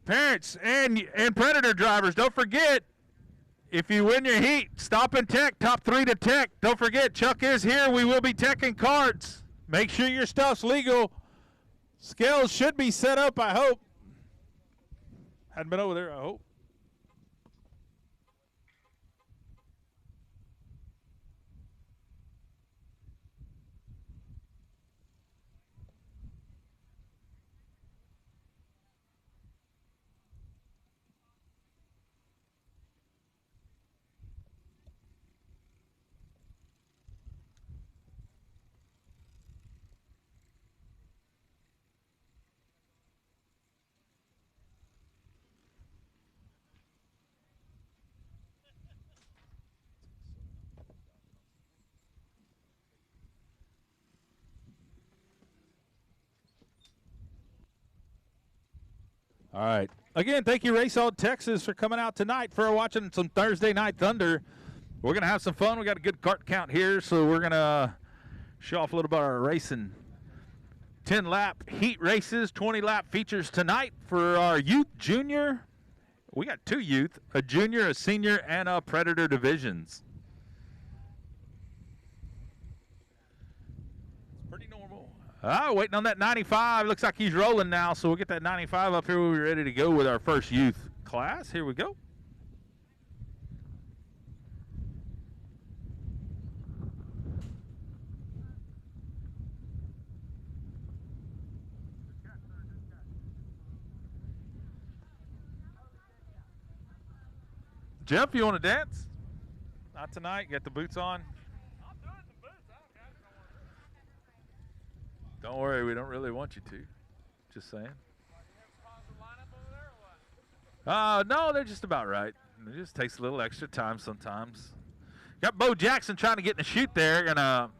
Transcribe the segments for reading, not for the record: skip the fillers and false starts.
Parents and Predator drivers, don't forget, if you win your heat, stop and tech, top 3 to tech. Don't forget, Chuck is here. We will be teching carts. Make sure your stuff's legal. Scales should be set up, I hope. Hadn't been over there, I hope. All right. Again, thank you, Race on Texas, for coming out tonight for watching some Thursday Night Thunder. We're going to have some fun. We got a good cart count here, so we're going to show off a little bit of our racing. 10-lap heat races, 20-lap features tonight for our youth, junior. We got 2 youth, a junior, a senior, and a Predator divisions. Waiting on that 95. Looks like he's rolling now, so we'll get that 95 up here. We'll be ready to go with our first youth class. Here we go. Jeff, you want to dance? Not tonight. Got the boots on. Don't worry, we don't really want you to. Just saying. No, they're just about right. It just takes a little extra time sometimes. Got Bo Jackson trying to get in the chute there, and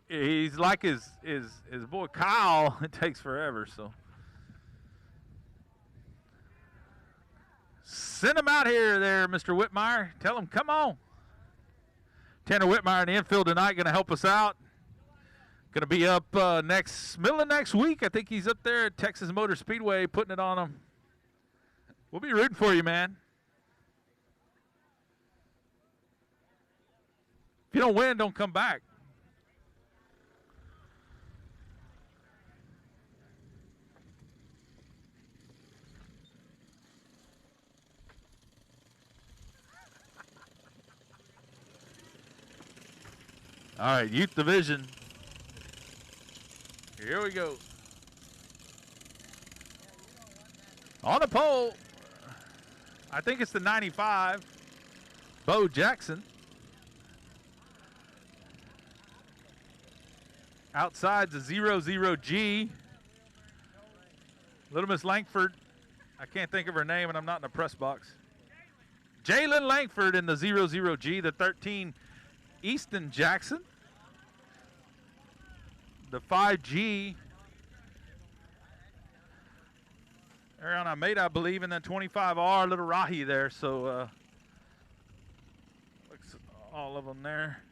he's like his boy Kyle. It takes forever, so. Send him out here there, Mr. Whitmire. Tell him, come on. Tanner Whitmire in the infield tonight, going to help us out. Going to be up middle of next week. I think he's up there at Texas Motor Speedway putting it on him. We'll be rooting for you, man. If you don't win, don't come back. All right, youth division. Here we go. On the pole, I think it's the 95, Bo Jackson. Outside's a 00G. Little Miss Langford, I can't think of her name and I'm not in the press box. Jalen Langford in the 00G, the 13, Easton Jackson. The 5G, Ariana Almeida, I believe, and then 25R, little Rahi there. So, looks all of them there.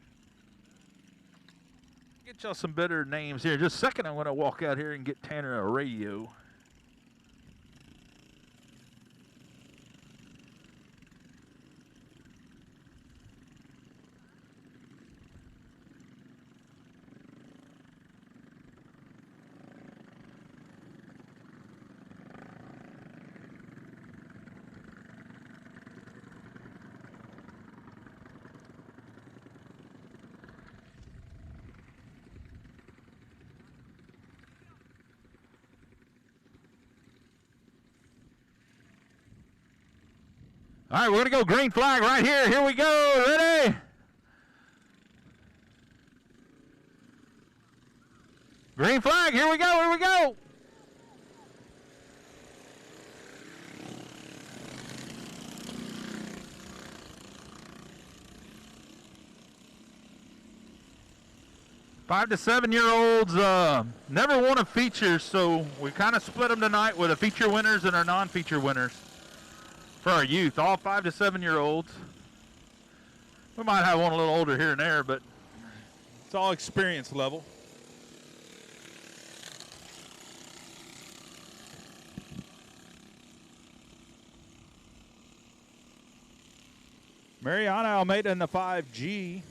Get y'all some better names here. Just a second, I'm going to walk out here and get Tanner a radio. All right, we're going to go green flag right here. Here we go. Ready? Green flag. Here we go. Here we go. Five to 7-year-olds never won a feature, so we kind of split them tonight with the feature winners and our non-feature winners. For our youth, all 5 to 7-year-olds. We might have one a little older here and there, but it's all experience level. Mariana Almeida in the 5G.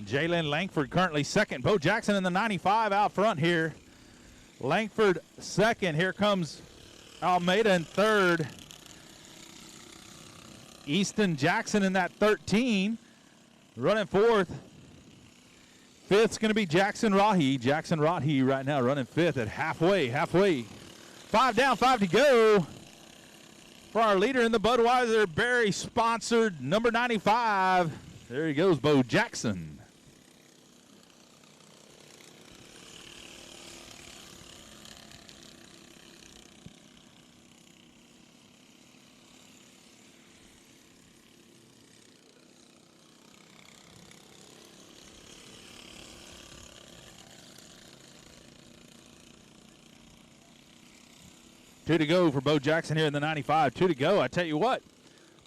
Jalen Langford currently second. Bo Jackson in the 95 out front here. Langford second. Here comes Almeida in third. Easton Jackson in that 13. Running fourth. Fifth's going to be Jackson Rahi. Jackson Rahi right now running fifth at halfway. 5 down, 5 to go for our leader in the Budweiser Berry sponsored number 95. There he goes, Bo Jackson. Two to go for Bo Jackson here in the 95. 2 to go. I tell you what,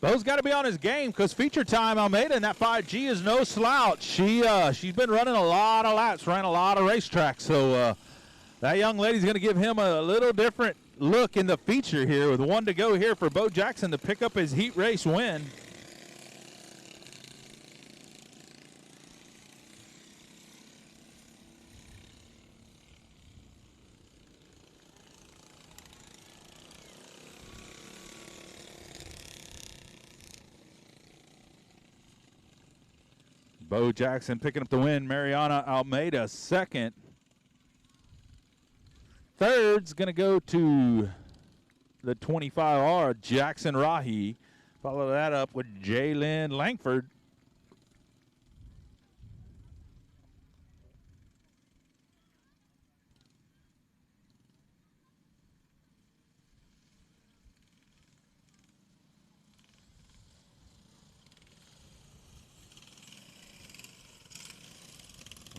Bo's got to be on his game because feature time Almeida in that 5G is no slouch. She's been running a lot of laps, ran a lot of racetracks. So that young lady's going to give him a little different look in the feature here with 1 to go here for Bo Jackson to pick up his heat race win. Bo Jackson picking up the win. Mariana Almeida second. Third's going to go to the 25R, Jackson Rahi. Follow that up with Jalen Langford.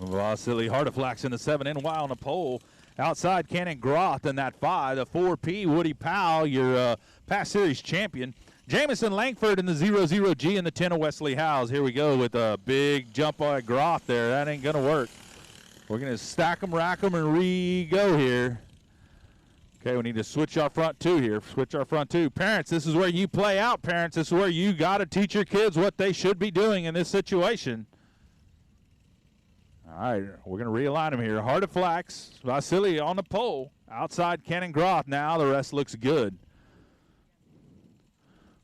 Vasily Hardaflax in the 7 NY on the pole. Outside Cannon Groth in that 5. The 4P, Woody Powell, your past series champion. Jamison Langford in the 00G and the 10 of Wesley Howes. Here we go with a big jump by Groth there. That ain't going to work. We're going to stack them, rack them, and re-go here. Okay, we need to switch our front two here. Switch our front two. Parents, this is where you play out, parents. This is where you got to teach your kids what they should be doing in this situation. All right, we're going to realign them here. Hardaflax, Vasily on the pole. Outside Cannon Groth now. The rest looks good.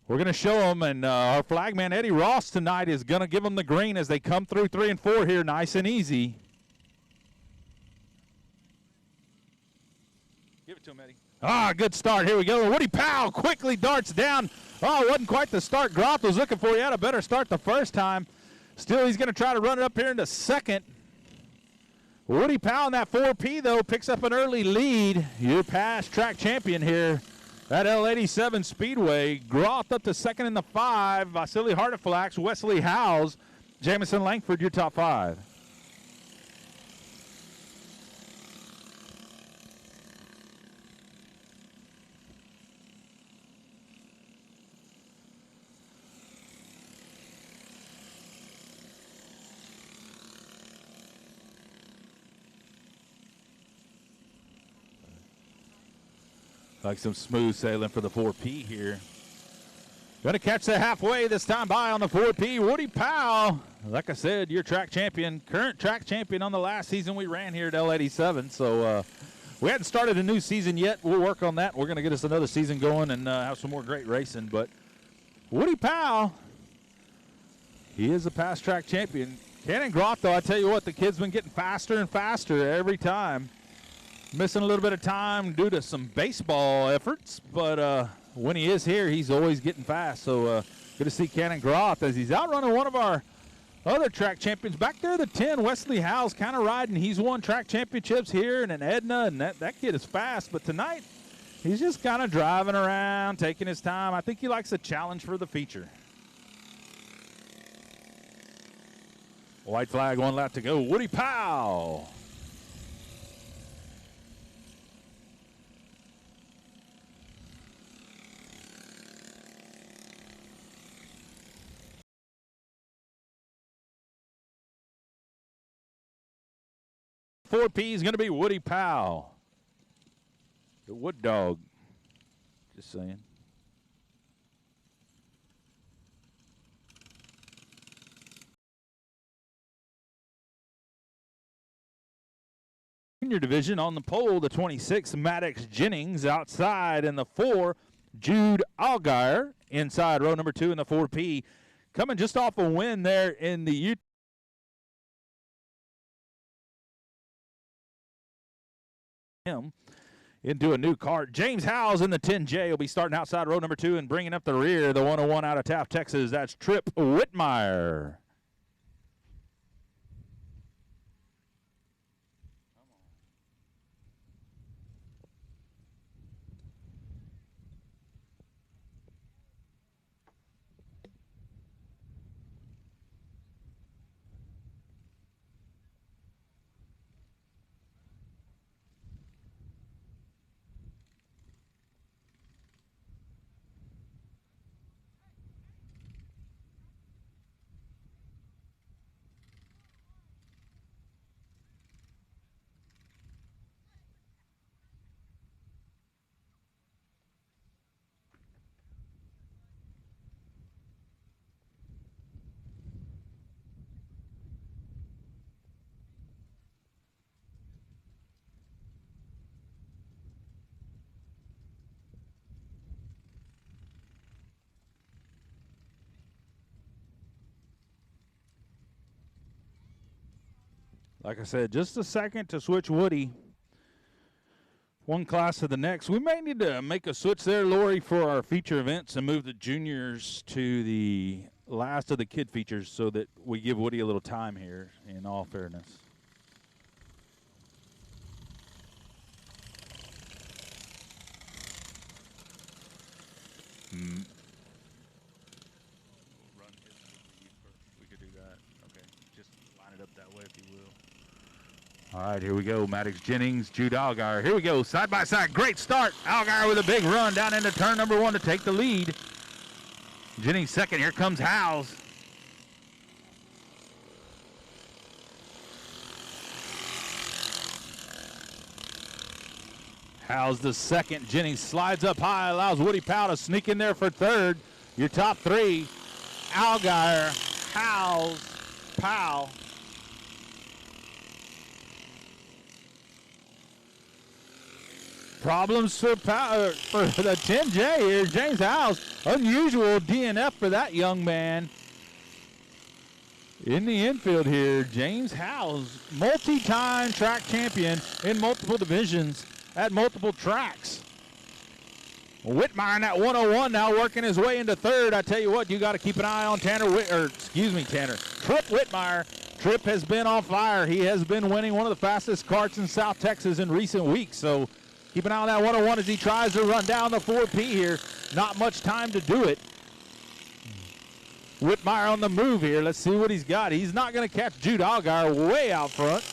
We're going to show them, and our flagman Eddie Ross tonight is going to give them the green as they come through 3 and 4 here nice and easy. Give it to him, Eddie. Ah, good start. Here we go. Woody Powell quickly darts down. Oh, it wasn't quite the start Groth was looking for. He had a better start the first time. Still, he's going to try to run it up here into second. Woody Powell in that 4P, though, picks up an early lead. Your past track champion here at L87 Speedway. Groth up to second in the 5. Vasily Hardaflax, Wesley Howes, Jamison Langford, your top 5. Like some smooth sailing for the 4P here. Going to catch the halfway this time by on the 4P. Woody Powell, like I said, your track champion, current track champion on the last season we ran here at L87. So we hadn't started a new season yet. We'll work on that. We're going to get us another season going and have some more great racing. But Woody Powell, he is a past track champion. Cannon Groth, though, I tell you what, the kid's been getting faster and faster every time. Missing a little bit of time due to some baseball efforts, but when he is here, he's always getting fast. So good to see Cannon Groth as he's outrunning one of our other track champions. Back there, the 10, Wesley Howes, kind of riding. He's won track championships here and in Edna, and that kid is fast. But tonight, he's just kind of driving around, taking his time. I think he likes a challenge for the feature. White flag, 1 lap to go. Woody Powell. Four P is going to be Woody Powell. The Wood Dog. Just saying. Junior division on the pole, the 26, Maddox Jennings. Outside in the 4, Jude Allgaier. Inside row number 2 in the 4P. Coming just off a win there in the U. Him into a new cart. James Howes in the 10J will be starting outside row number 2 and bringing up the rear, the 101 out of Taft, Texas. That's Tripp Whitmire. Like I said, just a second to switch Woody one class to the next. We may need to make a switch there, Lori, for our feature events and move the juniors to the last of the kid features so that we give Woody a little time here, in all fairness. We could do that. Okay, just line it up that way if you will. All right, here we go. Maddox Jennings, Jude Allgaier. Here we go, side by side. Great start. Allgaier with a big run down into turn number 1 to take the lead. Jennings second. Here comes Howes. Howes the second. Jennings slides up high, allows Woody Powell to sneak in there for third. Your top 3, Allgaier, Howes, Powell. Problems for the 10J here. James Howes, unusual DNF for that young man. In the infield here, James Howes, multi-time track champion in multiple divisions at multiple tracks. Whitmire in that 101 now working his way into third. I tell you what, you got to keep an eye on Tripp Whitmire. Tripp has been on fire. He has been winning one of the fastest karts in South Texas in recent weeks. So keep an eye on that 101 as he tries to run down the 4P here. Not much time to do it. Whitmire on the move here. Let's see what he's got. He's not going to catch Jude Allgaier way out front.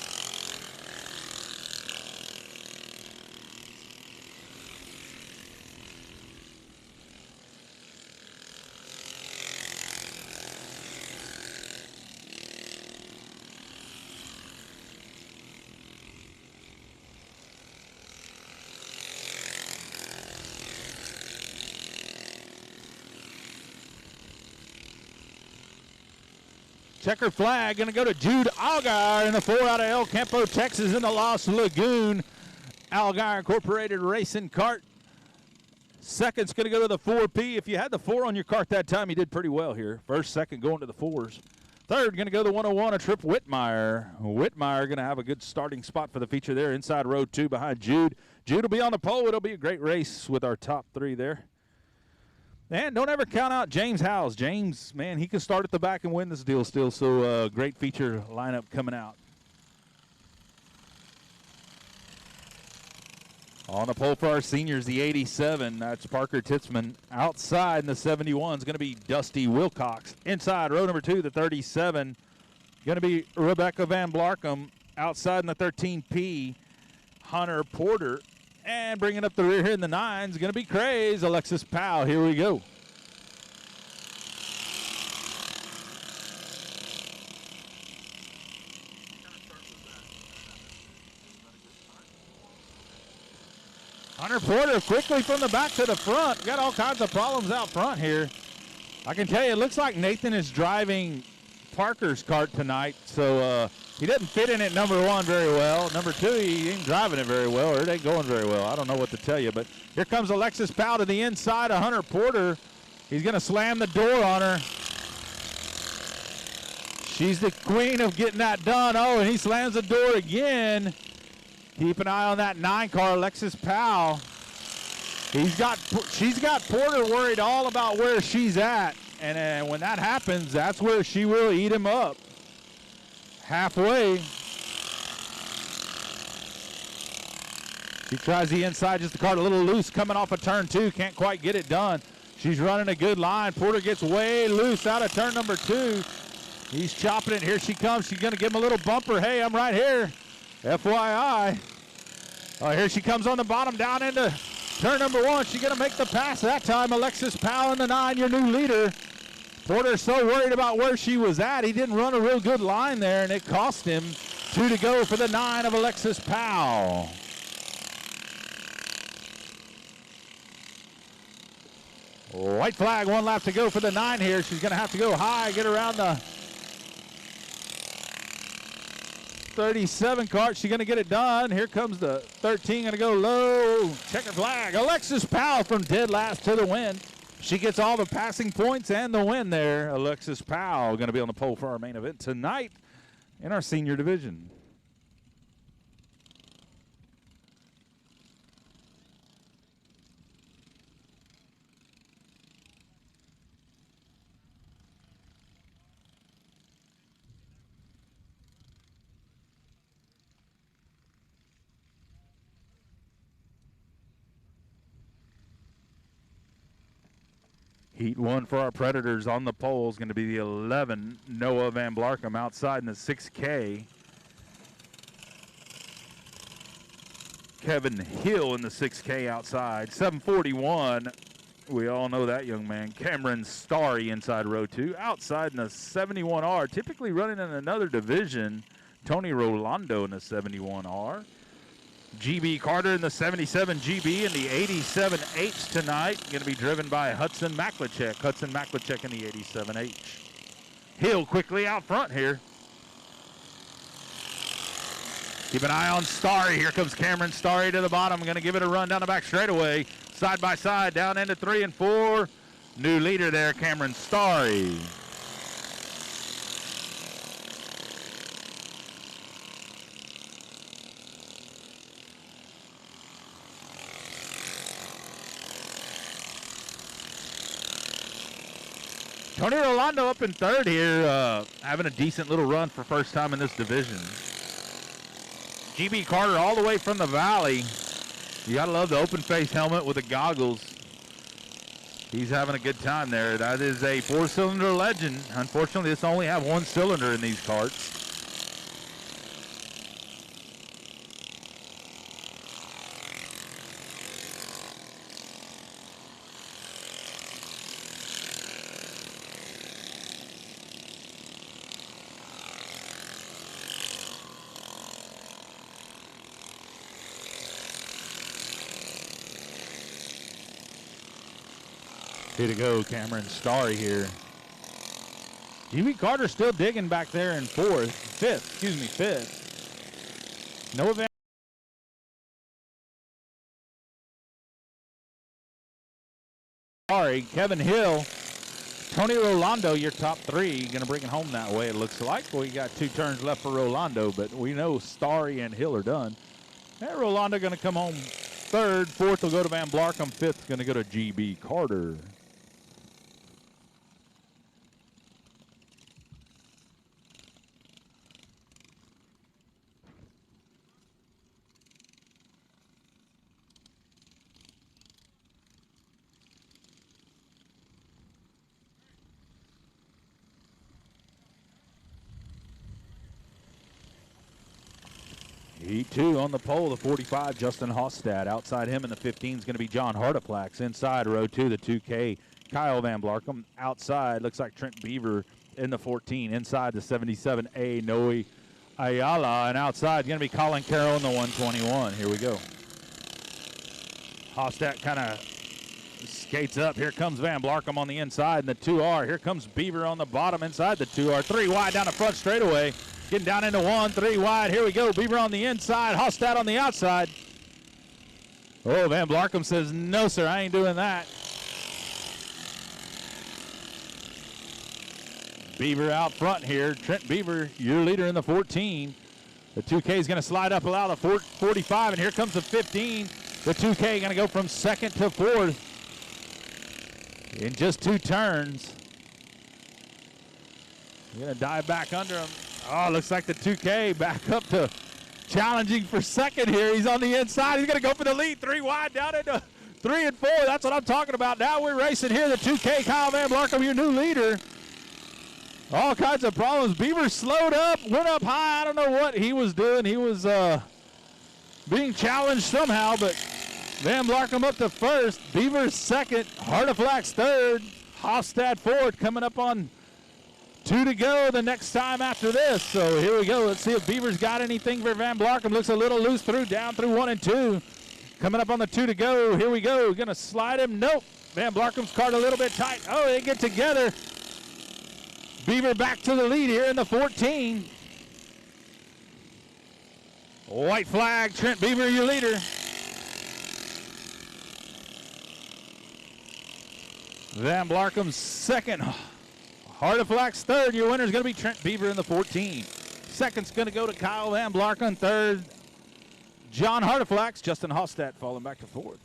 Checker flag going to go to Jude Allgaier in the 4 out of El Campo, Texas in the Lost Lagoon. Allgaier Incorporated Racing Kart. Second's going to go to the 4P. If you had the 4 on your kart that time, you did pretty well here. First, second going to the 4s. Third going to go to the 101, a Tripp Whitmire. Whitmire going to have a good starting spot for the feature there inside row 2 behind Jude. Jude will be on the pole. It'll be a great race with our top 3 there. And don't ever count out James Howes. James, man, he can start at the back and win this deal still. So great feature lineup coming out. On the pole for our seniors, the 87. That's Parker Titzman. Outside in the 71 is going to be Dusty Wilcox. Inside row number 2, the 37, going to be Rebecca Van Blarkum. Outside in the 13P, Hunter Porter. And bringing up the rear here in the 9 is going to be Craze, Alexis Powell. Here we go. Hunter Porter quickly from the back to the front. Got all kinds of problems out front here. I can tell you, it looks like Nathan is driving Parker's cart tonight, so he doesn't fit in at number 1 very well. Number 2, he ain't driving it very well, or it ain't going very well. I don't know what to tell you, but here comes Alexis Powell to the inside of Hunter Porter. He's going to slam the door on her. She's the queen of getting that done. Oh, and he slams the door again. Keep an eye on that 9 car, Alexis Powell. She's got Porter worried all about where she's at. And when that happens, that's where she will eat him up. Halfway. She tries the inside, just the cart a little loose coming off of turn 2. Can't quite get it done. She's running a good line. Porter gets way loose out of turn number 2. He's chopping it. Here she comes. She's going to give him a little bumper. Hey, I'm right here. FYI. Oh, here she comes on the bottom down into turn number 1. She's going to make the pass that time. Alexis Powell in the 9, your new leader. Porter's so worried about where she was at. He didn't run a real good line there, and it cost him 2 to go for the 9 of Alexis Powell. White flag, 1 lap to go for the 9 here. She's going to have to go high, get around the 37 cart. She's going to get it done. Here comes the 13, going to go low. Checker flag. Alexis Powell from dead last to the win. She gets all the passing points and the win there. Alexis Powell going to be on the pole for our main event tonight in our senior division. Heat 1 for our Predators on the pole is going to be the 11, Noah Van Blarkham outside in the 6K. Kevin Hill in the 6K outside. 741, we all know that young man. Cameron Starry inside row 2. Outside in the 71R, typically running in another division. Tony Rolando in the 71R. GB Carter in the 77 GB and the 87H tonight. Going to be driven by Hudson Maklachek. Hudson Maklachek in the 87H. Hill quickly out front here. Keep an eye on Starry. Here comes Cameron Starry to the bottom. Going to give it a run down the back straightaway. Side by side down into 3 and 4. New leader there, Cameron Starry. Tony Rolando up in 3rd here, having a decent little run for first time in this division. GB Carter all the way from the valley. You gotta love the open face helmet with the goggles. He's having a good time there. That is a 4-cylinder Legend. Unfortunately, this only have 1 cylinder in these carts. Here to go, Cameron Starry here. Jimmy Carter still digging back there in 5th. Noah Van Starry, Kevin Hill, Tony Rolando, your top 3. Going to bring it home that way, it looks like. We got 2 turns left for Rolando, but we know Starry and Hill are done. And Rolando going to come home 3rd. 4th will go to Van Blarkham. 5th going to go to GB Carter. Heat 2 on the pole, the 45, Justin Hostad. Outside him in the 15 is going to be John Hardeplax. Inside row 2, the 2K, Kyle Van Blarkham. Outside, looks like Trent Beaver in the 14. Inside the 77A, Noe Ayala. And outside, going to be Colin Carroll in the 121. Here we go. Hofstadt kind of skates up. Here comes Van Blarkum on the inside in the 2R. Here comes Beaver on the bottom inside the 2R. 3 wide down the front straightaway. Getting down into 1, 3 wide. Here we go. Beaver on the inside. Hofstadt on the outside. Oh, Van Blarkum says, no, sir, I ain't doing that. Beaver out front here. Trent Beaver, your leader in the 14. The 2K is going to slide up, allow the 45, and here comes the 15. The 2K going to go from second to fourth in just 2 turns. Going to dive back under him. Oh, looks like the 2K back up to challenging for second here. He's on the inside. He's going to go for the lead. 3 wide down into 3 and 4. That's what I'm talking about. Now we're racing here. The 2K, Kyle Van Blarkum, your new leader. All kinds of problems. Beaver slowed up, went up high. I don't know what he was doing. He was being challenged somehow, but Van Blarkum up to first. Beaver second. Harteflax third. Hofstadt fourth. Coming up on 2 to go the next time after this. So here we go. Let's see if Beaver's got anything for Van Blarkum. Looks a little loose down through 1 and 2. Coming up on the 2 to go. Here we go. Going to slide him. Nope. Van Blarkum's card a little bit tight. Oh, they get together. Beaver back to the lead here in the 14. White flag, Trent Beaver, your leader. Van Blarkum second. Harteflax third. Your winner is going to be Trent Beaver in the 14. Second's going to go to Kyle Van Blarkum. Third, John Harteflax. Justin Hofstadt falling back to fourth.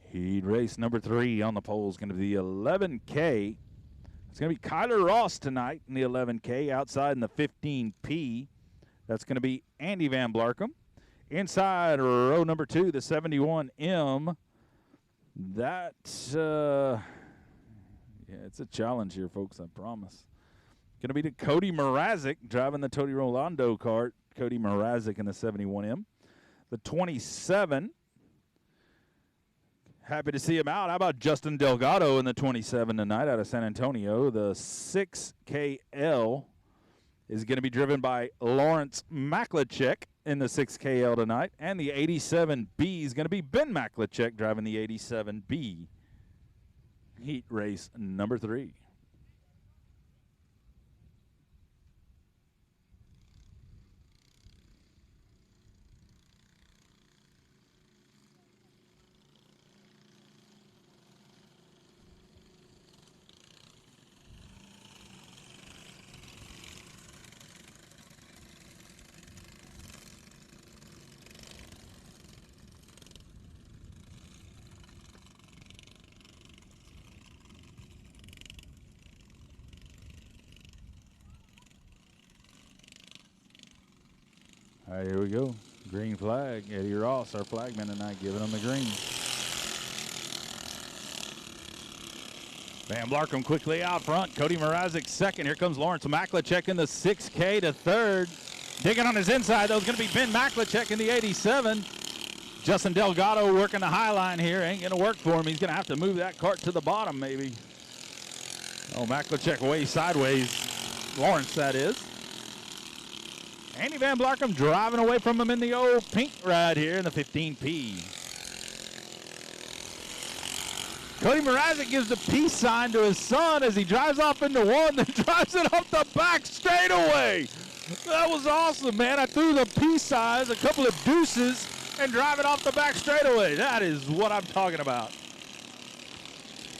Heat race number 3 on the pole is going to be the 11K. It's going to be Kyler Ross tonight in the 11K. Outside in the 15P, that's going to be Andy Van Blarkum. Inside row number 2, the 71M. That's, yeah, it's a challenge here, folks, I promise. Going to be to Cody Mrazek driving the Tony Rolando kart. Cody Mrazek in the 71M. The 27. Happy to see him out. How about Justin Delgado in the 27 tonight out of San Antonio? The 6KL is going to be driven by Lawrence Maklachek in the 6KL tonight. And the 87B is going to be Ben Maklachek driving the 87B. Heat race number 3. All right, here we go. Green flag. Eddie Ross, our flagman tonight, giving them the green. Van Blarkum quickly out front. Cody Mrazek second. Here comes Lawrence Maklachek in the 6K to third. Digging on his inside, though, is going to be Ben Maklachek in the 87. Justin Delgado working the high line here. Ain't going to work for him. He's going to have to move that cart to the bottom, maybe. Oh, Maklachek way sideways. Lawrence, that is. Andy Van Blarkum driving away from him in the old pink ride here in the 15P. Cody Mrazek gives the peace sign to his son as he drives off into 1, then drives it off the back straightaway. That was awesome, man. I threw the peace signs, a couple of deuces, and drive it off the back straightaway. That is what I'm talking about.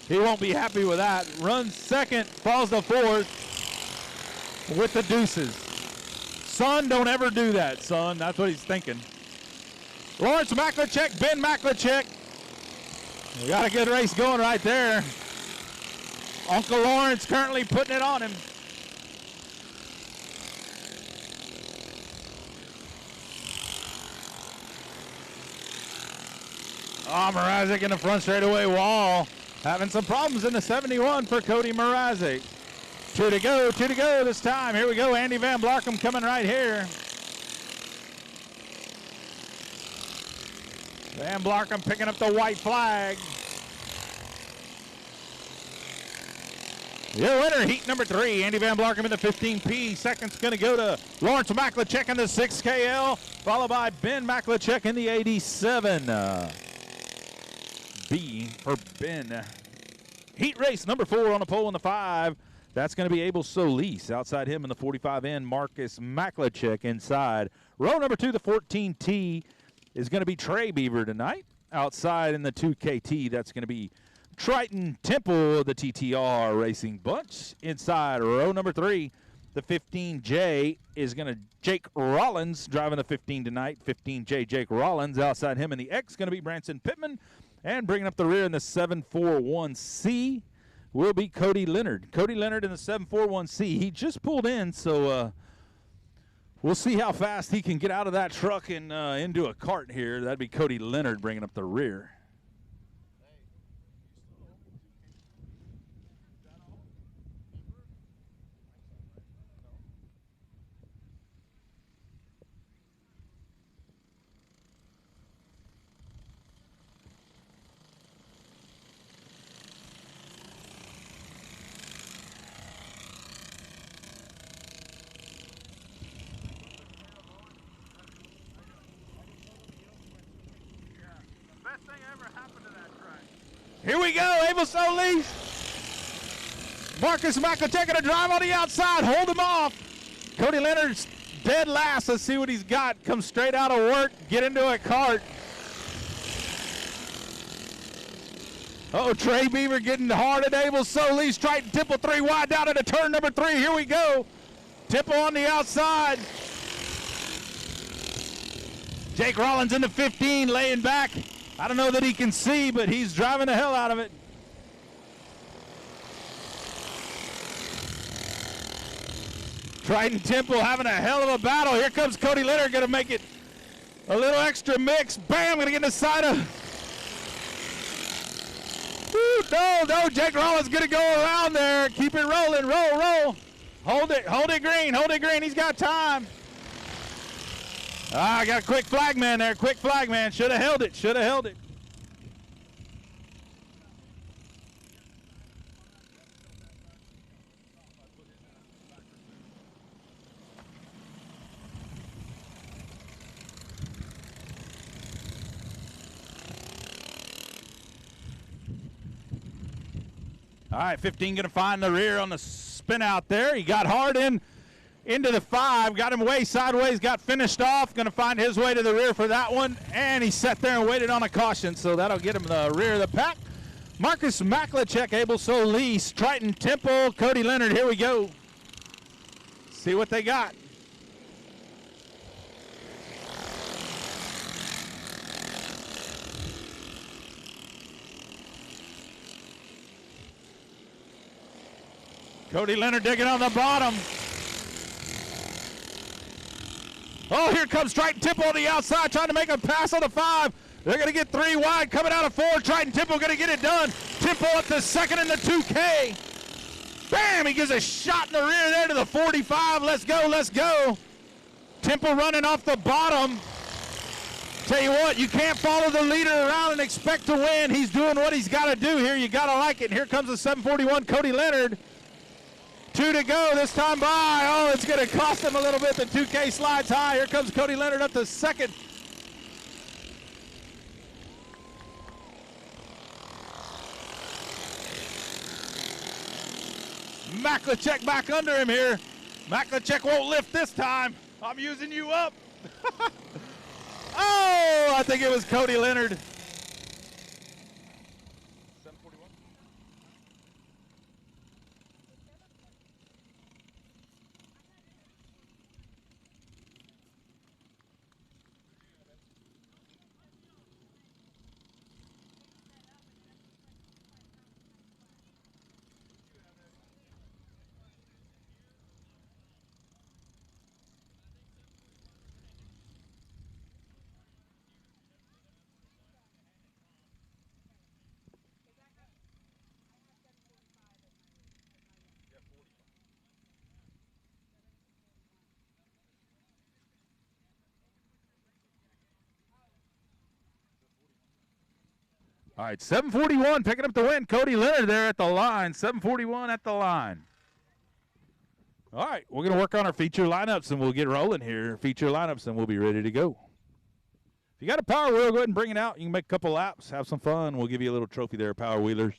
He won't be happy with that. Runs second, falls to fourth with the deuces. Son, don't ever do that, son. That's what he's thinking. Lawrence Maklachek, Ben Maklachek. We got a good race going right there. Uncle Lawrence currently putting it on him. Oh, Mrazek in the front straightaway wall. Having some problems in the 71 for Cody Mrazek. 2 to go this time. Here we go, Andy Van Blarkum coming right here. Van Blarkum picking up the white flag. Your winner, heat number 3, Andy Van Blarkum in the 15P. Second's going to go to Lawrence Maklachek in the 6KL, followed by Ben Maklachek in the 87. B for Ben. Heat race number 4 on the pole in the 5. That's going to be Abel Solis. Outside him in the 45N, Marcus Maklachek inside. Row number 2, the 14T, is going to be Trey Beaver tonight. Outside in the 2KT, that's going to be Triton Temple, the TTR Racing Bunch. Inside row number 3, the 15J is going to Jake Rollins driving the 15 tonight. 15J Jake Rollins. Outside him in the X going to be Branson Pittman. And bringing up the rear in the 741C will be Cody Leonard. Cody Leonard in the 741C. He just pulled in, so we'll see how fast he can get out of that truck and into a cart here. That'd be Cody Leonard bringing up the rear. Here we go, Abel Solis. Marcus Maklachek going to drive on the outside, hold him off. Cody Leonard's dead last. Let's see what he's got. Comes straight out of work, get into a cart. Oh, Trey Beaver getting hard at Abel Solis. Triton Temple 3 wide down into turn number 3. Here we go. Temple on the outside. Jake Rollins in the 15, laying back. I don't know that he can see, but he's driving the hell out of it. Triton Temple having a hell of a battle. Here comes Cody Leonard, going to make it a little extra mix. Bam, going to get in the side of. Woo, no, Jake Rollins going to go around there. Keep it rolling, roll. Hold it green. He's got time. I got a quick flag man there. Should have held it. All right, 15 going to find the rear on the spin out there. He got hard into the 5, got him way sideways, got finished off, going to find his way to the rear for that one, and he sat there and waited on a caution, so that'll get him the rear of the pack. Marcus Maklachek, Abel Solis, Triton Temple, Cody Leonard, here we go. See what they got. Cody Leonard digging on the bottom. Oh, here comes Triton Temple on the outside, trying to make a pass on the 5. They're going to get 3 wide, coming out of 4. Triton Temple going to get it done. Temple up to second in the 2K. Bam, he gives a shot in the rear there to the 45. Let's go. Temple running off the bottom. Tell you what, you can't follow the leader around and expect to win. He's doing what he's got to do here. You got to like it. And here comes the 741, Cody Leonard. 2 to go this time by. Oh, it's going to cost him a little bit. The 2K slides high. Here comes Cody Leonard up to second. Maklachek back under him here. Maklachek won't lift this time. I'm using you up. Oh, I think it was Cody Leonard. All right, 741 picking up the win. Cody Leonard there at the line. 741 at the line. All right, we're going to work on our feature lineups, and we'll get rolling here. Feature lineups, and we'll be ready to go. If you got a Power Wheel, go ahead and bring it out. You can make a couple laps, have some fun. We'll give you a little trophy there, Power Wheelers.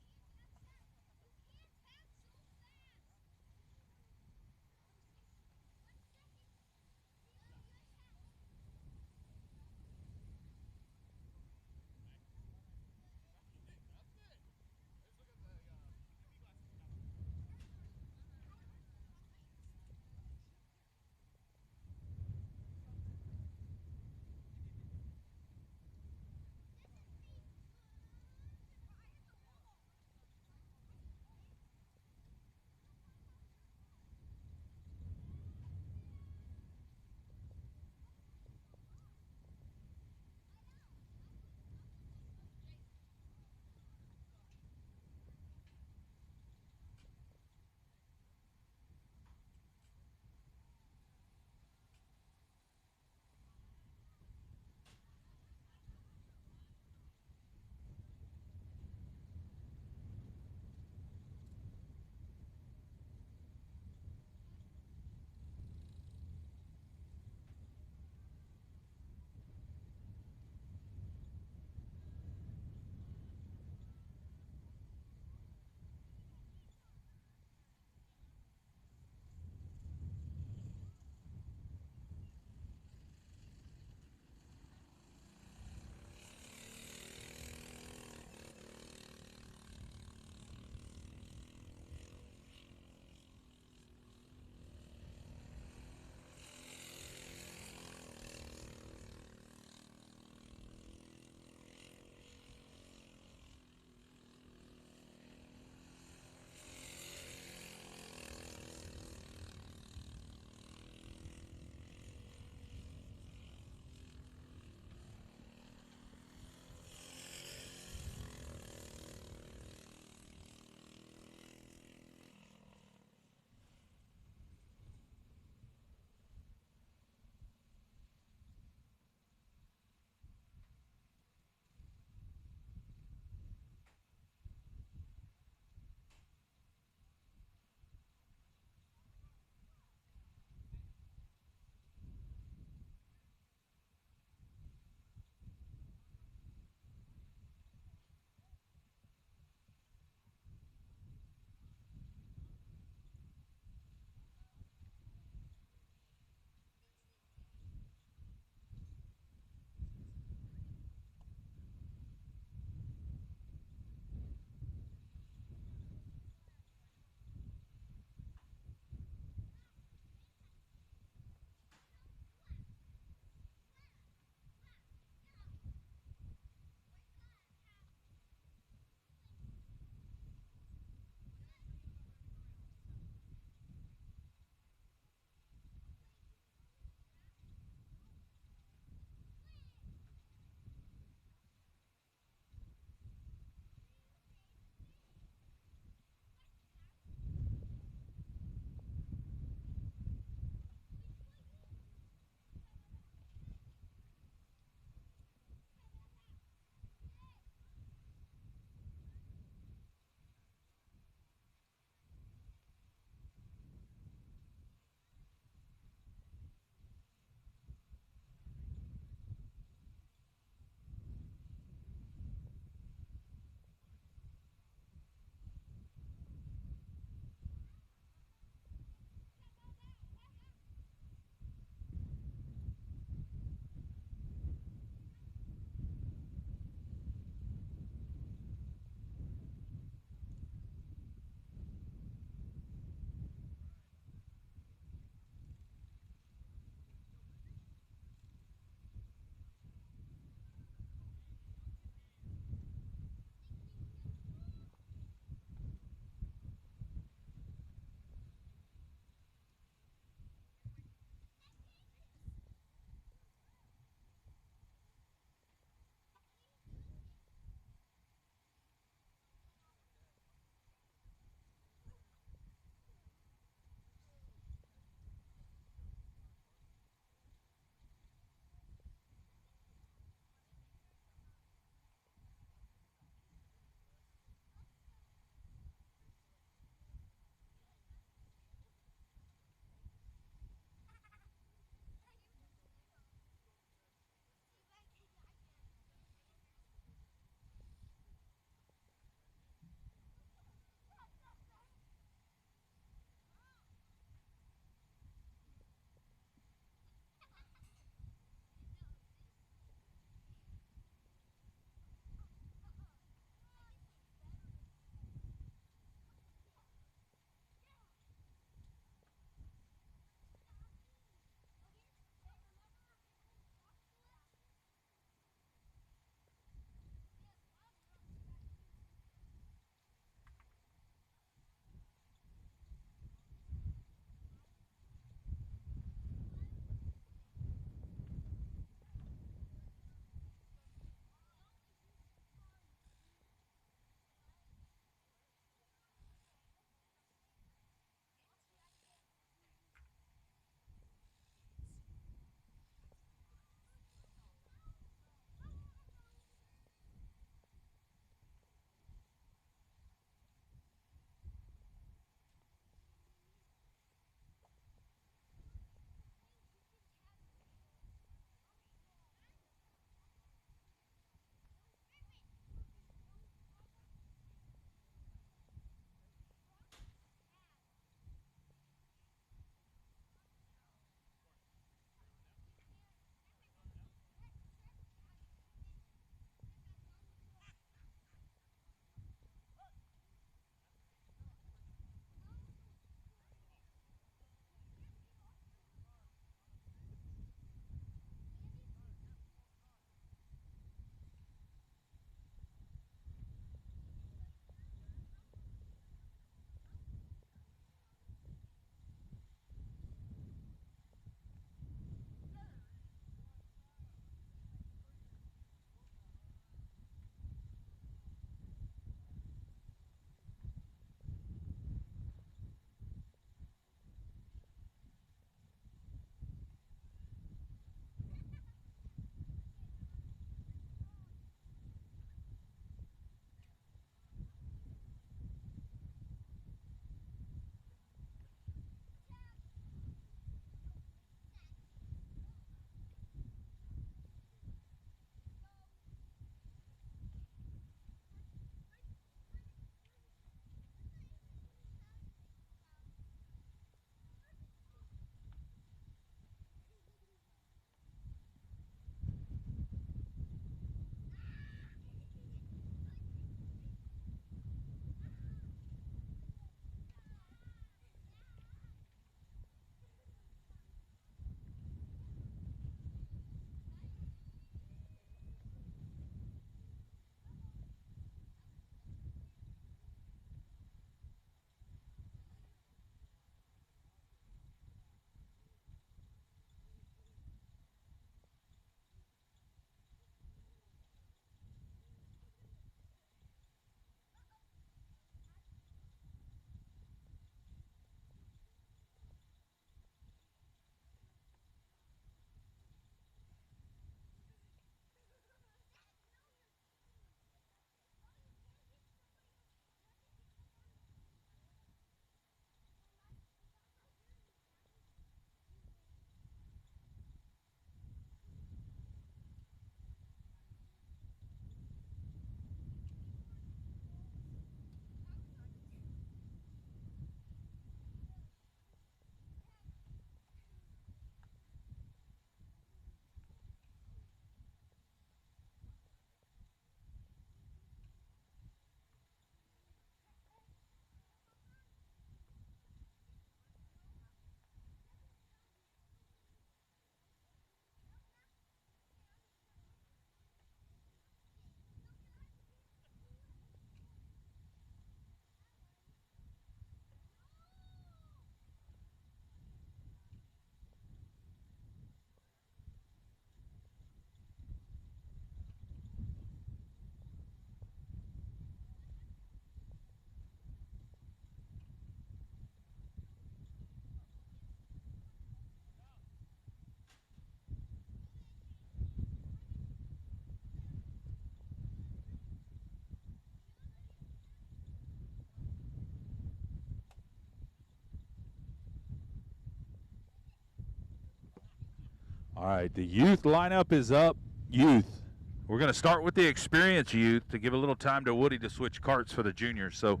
All right, the youth lineup is up. Youth. We're going to start with the experienced youth to give a little time to Woody to switch carts for the juniors. So,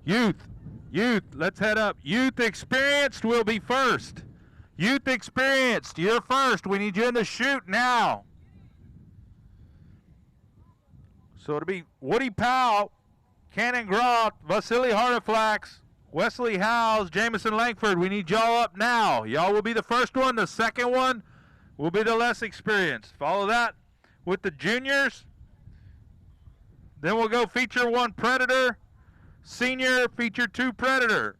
youth, let's head up. Youth experienced will be first. Youth experienced, you're first. We need you in the chute now. So it'll be Woody Powell, Cannon Groth, Vasily Hardaflax, Wesley Howes, Jamison Langford. We need y'all up now. Y'all will be the first one. The second one will be the less experienced. Follow that with the juniors. Then we'll go feature 1 Predator, senior, feature 2 Predator.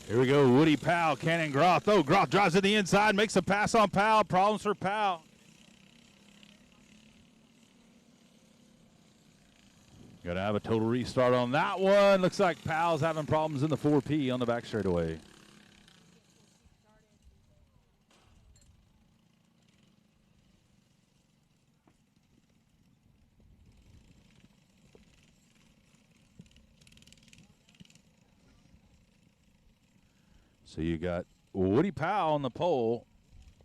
Here we go, Woody Powell, Cannon Groth. Oh, Groth drives to the inside, makes a pass on Powell. Problems for Powell. Got to have a total restart on that one. Looks like Powell's having problems in the 4P on the back straightaway. So you got Woody Powell on the pole.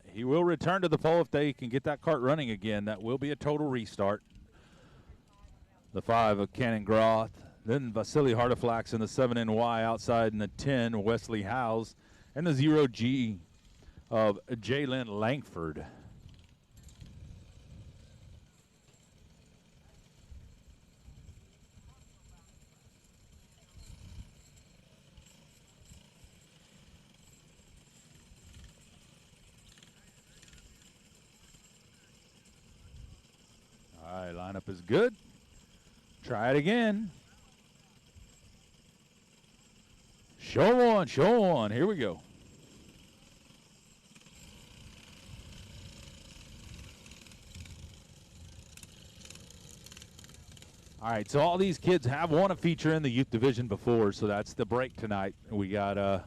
He will return to the pole if they can get that kart running again. That will be a total restart. The 5 of Cannon Groth. Then Vasily Hardaflax in the 7NY outside in the 10, Wesley Howes. And the 0G of Jalen Langford. All right, lineup is good. Try it again. Show on, show on. Here we go. All right, so all these kids have won a feature in the youth division before, so that's the break tonight. We got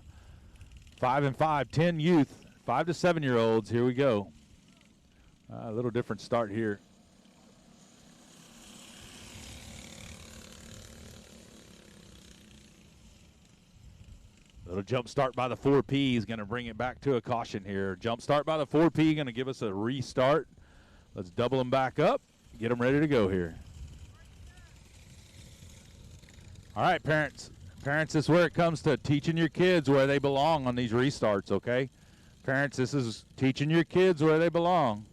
5 and 5, 10 youth, 5 to 7-year-olds. Here we go. A little different start here. Little jump start by the 4P is going to bring it back to a caution here. Jump start by the 4P going to give us a restart. Let's double them back up, get them ready to go here. All right, parents. Parents, this is where it comes to teaching your kids where they belong on these restarts, okay? Parents, this is teaching your kids where they belong.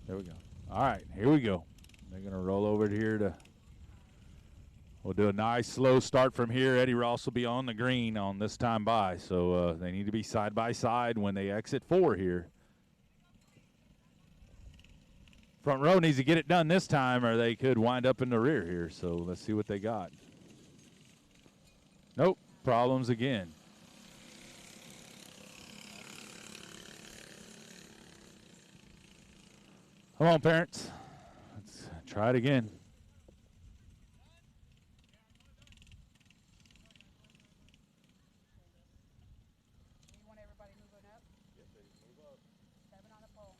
There we go. All right, here we go. They're going to roll over here to, we'll do a nice slow start from here. Eddie Ross will be on the green on this time by, so they need to be side by side when they exit 4 here. Front row needs to get it done this time or they could wind up in the rear here, so let's see what they got. Nope, problems again. Come on, parents. Let's try it again. You want everybody moving up? Yes, move up. 7 on the pole.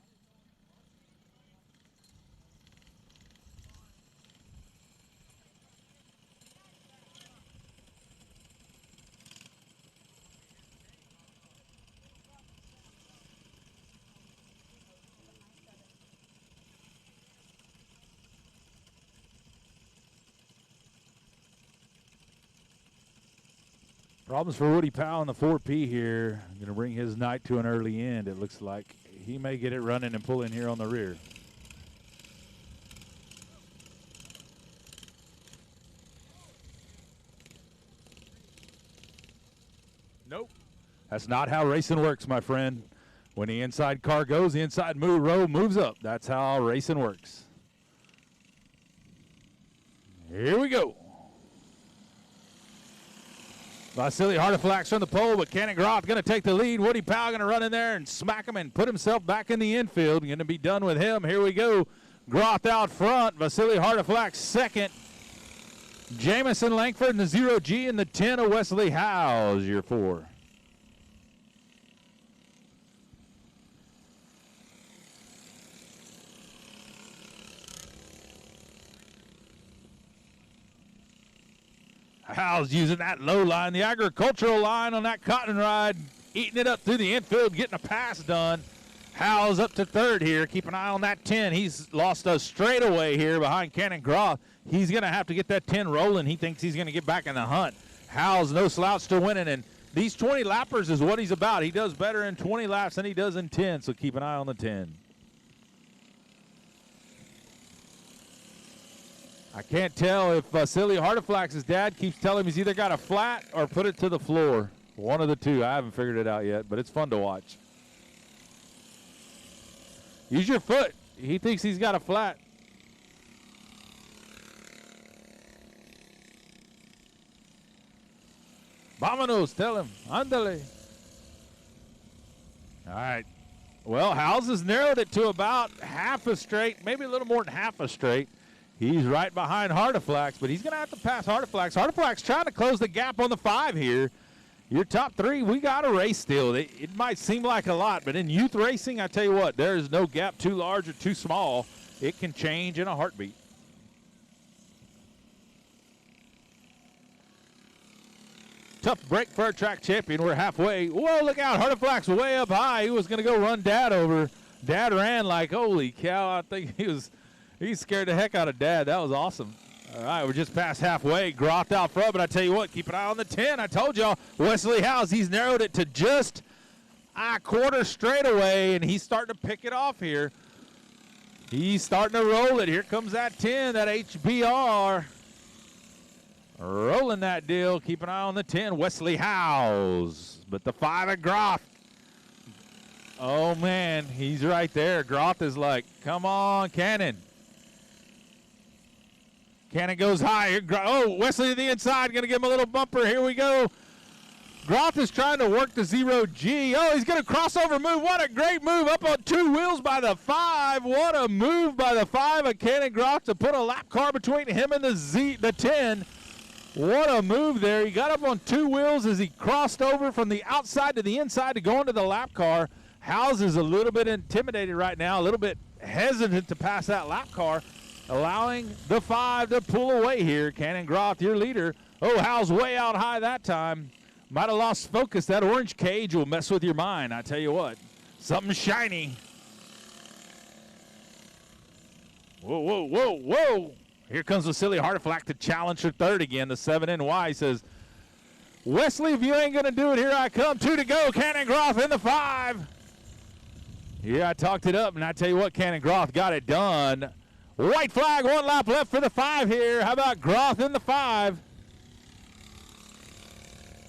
Problems for Woody Powell in the 4P here. Going to bring his night to an early end. It looks like he may get it running and pull in here on the rear. Nope. That's not how racing works, my friend. When the inside car goes, the inside row moves up. That's how racing works. Here we go. Vasily Hardaflax on the pole, but Cannon Groth going to take the lead. Woody Powell going to run in there and smack him and put himself back in the infield. Going to be done with him. Here we go. Groth out front. Vasily Hardaflax second. Jamison Langford in the 0G and the 10 of Wesley Howes, your 4. Howes using that low line, the agricultural line on that cotton ride, eating it up through the infield, getting a pass done. Howes up to 3rd here. Keep an eye on that 10. He's lost a straightaway here behind Cannon Groth. He's going to have to get that 10 rolling. He thinks he's going to get back in the hunt. Howes, no slouch to winning, and these 20 lappers is what he's about. He does better in 20 laps than he does in 10, so keep an eye on the 10. I can't tell if Vasily Hardaflax's dad keeps telling him he's either got a flat or put it to the floor. One of the two. I haven't figured it out yet, but it's fun to watch. Use your foot. He thinks he's got a flat. Vámonos, tell him. Ándale. All right. Well, Howes has narrowed it to about half a straight, maybe a little more than half a straight. He's right behind Hardeflax, but he's going to have to pass Hardeflax. Hardeflax trying to close the gap on the 5 here. Your top 3, we got a race still. It might seem like a lot, but in youth racing, I tell you what, there is no gap too large or too small. It can change in a heartbeat. Tough break for our track champion. We're halfway. Whoa, look out. Hardeflax way up high. He was going to go run Dad over. Dad ran like, holy cow. I think he scared the heck out of Dad. That was awesome. All right, we're just past halfway. Groth out front, but I tell you what, keep an eye on the 10. I told y'all, Wesley Howes, he's narrowed it to just a quarter straightaway, and he's starting to pick it off here. He's starting to roll it. Here comes that 10, that HBR. Rolling that deal. Keep an eye on the 10, Wesley Howes. But the 5 at Groth. Oh, man, he's right there. Groth is like, come on, Cannon. Cannon goes high. Oh, Wesley to the inside. Going to give him a little bumper. Here we go. Groth is trying to work the 0G. Oh, he's going to crossover move. What a great move up on 2 wheels by the 5. What a move by the 5 of Cannon Groth to put a lap car between him and the 10. What a move there. He got up on 2 wheels as he crossed over from the outside to the inside to go into the lap car. Howes is a little bit intimidated right now, a little bit hesitant to pass that lap car, allowing the 5 to pull away here. Cannon Groth, your leader. Oh, Howes way out high that time. Might have lost focus. That orange cage will mess with your mind, I tell you what. Something shiny. Whoa, whoa, whoa, whoa. Here comes Vasily Hardeflax to challenge for 3rd again. The 7NY says, Wesley, if you ain't going to do it, here I come. 2 to go. Cannon Groth in the 5. Yeah, I talked it up, and I tell you what, Cannon Groth got it done. White flag, 1 lap left for the 5 here. How about Groth in the 5?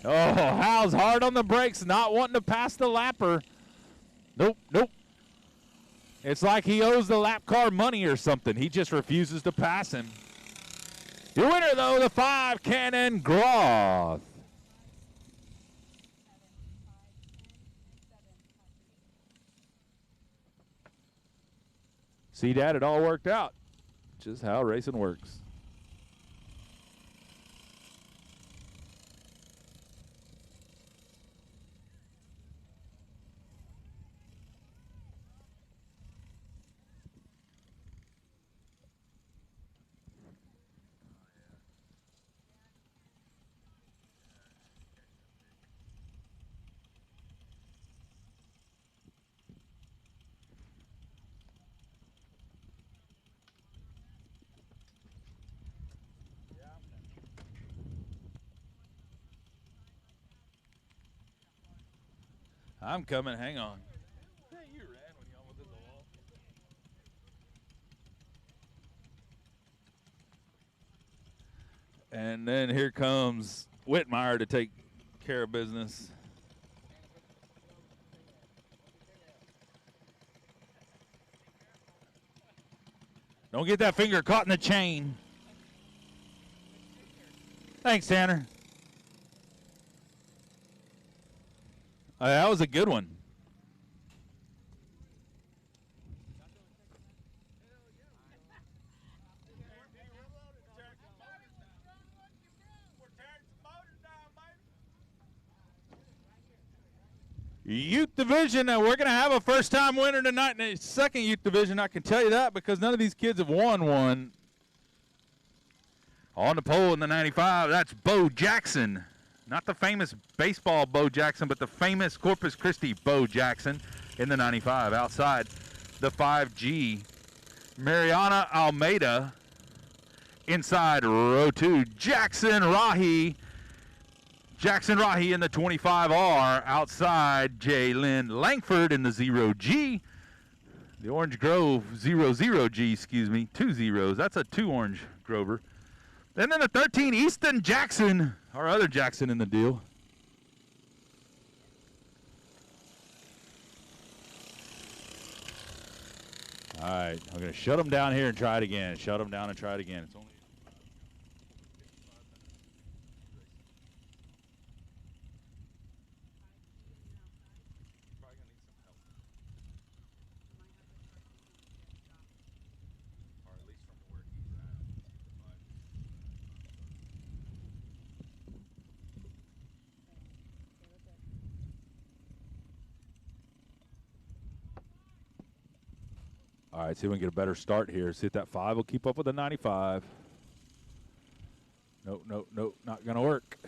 Oh, Howes hard on the brakes, not wanting to pass the lapper. Nope, nope. It's like he owes the lap car money or something. He just refuses to pass him. Your winner, though, the 5, Cannon Groth. See, Dad, it all worked out. Just how racing works. I'm coming. Hang on. Yeah, you ran when you almost hit the wall. And then here comes Whitmire to take care of business. Don't get that finger caught in the chain. Thanks, Tanner. That was a good one. Youth division, we're going to have a first-time winner tonight in the second youth division. I can tell you that because none of these kids have won one. On the pole in the 95, that's Bo Jackson. Not the famous baseball Bo Jackson, but the famous Corpus Christi Bo Jackson in the 95. Outside the 5G, Mariana Almeida. Inside row 2, Jackson Rahi. Jackson Rahi in the 25R. Outside, Jalen Langford in the 0G. The Orange Grove 00G, excuse me, 2 zeros. That's a 2 Orange Grover. And then the 13, Easton Jackson, our other Jackson in the deal. right, I'm going to shut them down here and try it again. Shut them down and try it again. It's only all right, see if we can get a better start here. See if that 5 will keep up with the 95. Nope, nope, nope, not going to work.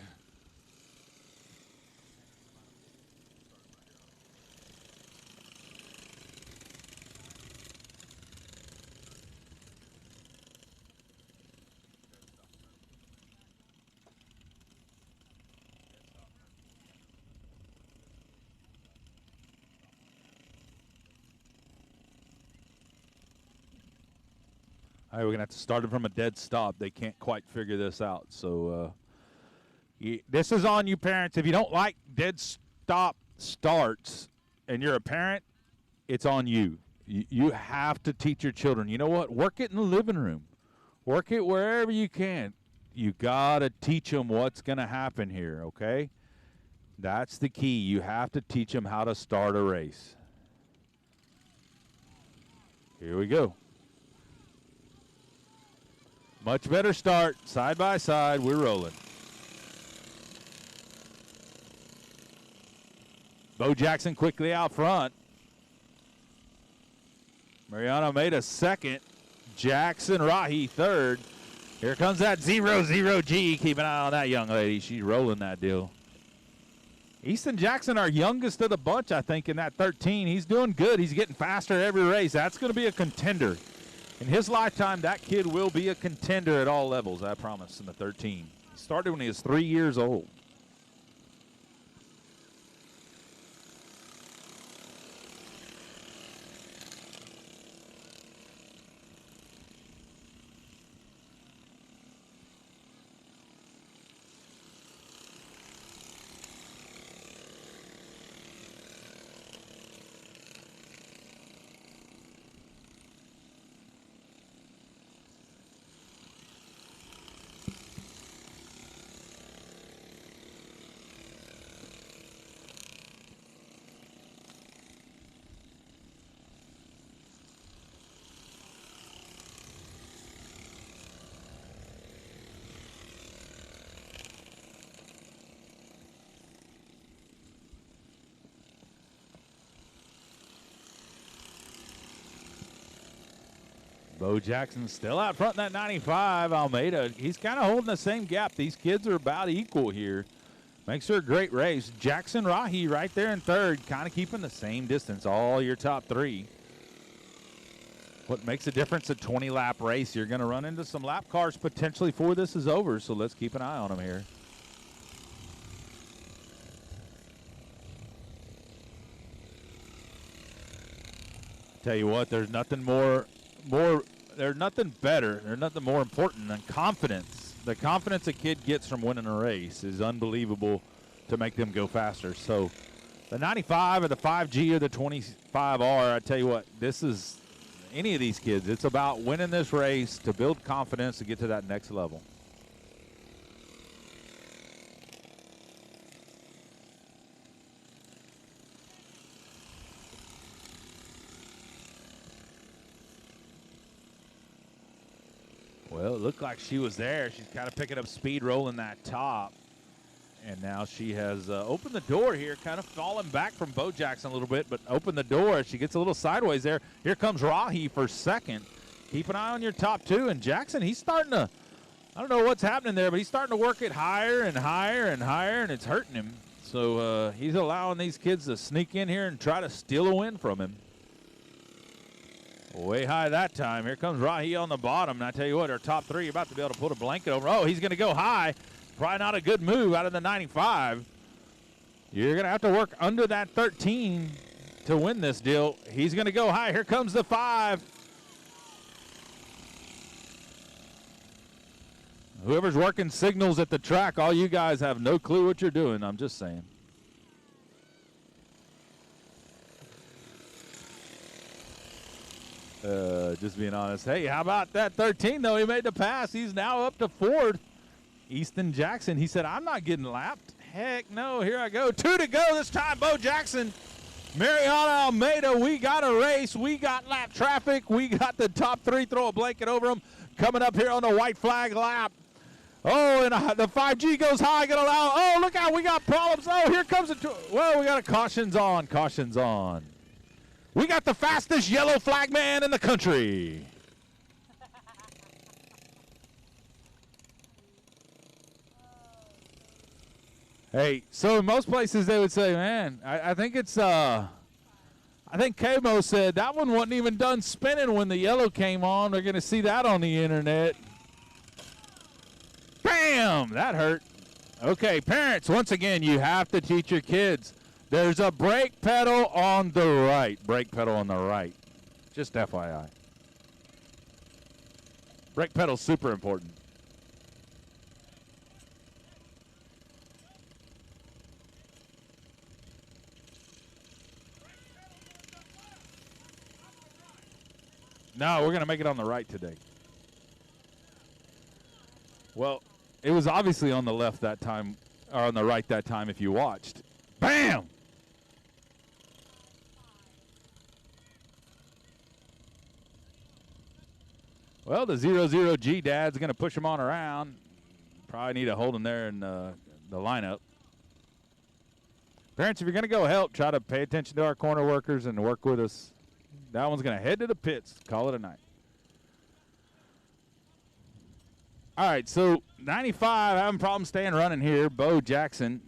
All right, we're going to have to start it from a dead stop. They can't quite figure this out. So this is on you, parents. If you don't like dead stop starts and you're a parent, it's on you. You have to teach your children. You know what? Work it in the living room. Work it wherever you can. You got to teach them what's going to happen here, okay? That's the key. You have to teach them how to start a race. Here we go. Much better start, side by side, we're rolling. Bo Jackson quickly out front. Mariano made a second. Jackson Rahi third. Here comes that 00G. Keep an eye on that young lady. She's rolling that deal. Easton Jackson, our youngest of the bunch, I think, in that 13. He's doing good. He's getting faster every race. That's going to be a contender. In his lifetime, that kid will be a contender at all levels, I promise, in the 13. He started when he was 3 years old. Bo Jackson still out front in that 95. Almeida, he's kind of holding the same gap. These kids are about equal here. Makes her a great race. Jackson Rahi right there in third, kind of keeping the same distance, all your top three. What makes a difference a 20-lap race? You're going to run into some lap cars potentially before this is over, so let's keep an eye on them here. Tell you what, there's nothing there's nothing better, there's nothing more important than confidence. The confidence a kid gets from winning a race is unbelievable to make them go faster. So the 95 or the 5G or the 25R, I tell you what, this is any of these kids. It's about winning this race to build confidence to get to that next level. Well, it looked like she was there. She's kind of picking up speed, rolling that top. And now she has opened the door here, kind of falling back from Bo Jackson a little bit, but opened the door. She gets a little sideways there. Here comes Rahi for second. Keep an eye on your top two. And Jackson, he's starting to, I don't know what's happening there, but he's starting to work it higher and higher and higher, and it's hurting him. So he's allowing these kids to sneak in here and try to steal a win from him. Way high that time. Here comes Rahi on the bottom. And I tell you what, our top three, you're about to be able to put a blanket over. Oh, he's going to go high. Probably not a good move out of the 95. You're going to have to work under that 13 to win this deal. He's going to go high. Here comes the 5. Whoever's working signals at the track, all you guys have no clue what you're doing. I'm just saying. Just being honest. Hey, how about that 13, though? He made the pass. He's now up to fourth. Easton Jackson, he said, I'm not getting lapped. Heck no, here I go. 2 to go this time, Bo Jackson. Mariana Almeida, we got a race. We got lap traffic. We got the top 3. Throw a blanket over them. Coming up here on the white flag lap. Oh, and the 5G goes high. Gonna allow. Oh, look out. We got problems. Oh, here comes the. Well, we got a cautions on. Cautions on. We got the fastest yellow flag man in the country. Hey, so in most places they would say, man, I think it's, I think K-Mo said that one wasn't even done spinning when the yellow came on. They're going to see that on the internet. Bam! That hurt. Okay, parents, once again, you have to teach your kids. There's a brake pedal on the right. Brake pedal on the right. Just FYI. Brake pedal's super important. No, we're going to make it on the right today. Well, it was obviously on the left that time, or on the right that time if you watched. Bam! Well, the 00G dad's going to push him on around. Probably need to hold him there in the lineup. Parents, if you're going to go help, try to pay attention to our corner workers and work with us. That one's going to head to the pits. Call it a night. All right, so 95 having problems staying running here. Bo Jackson.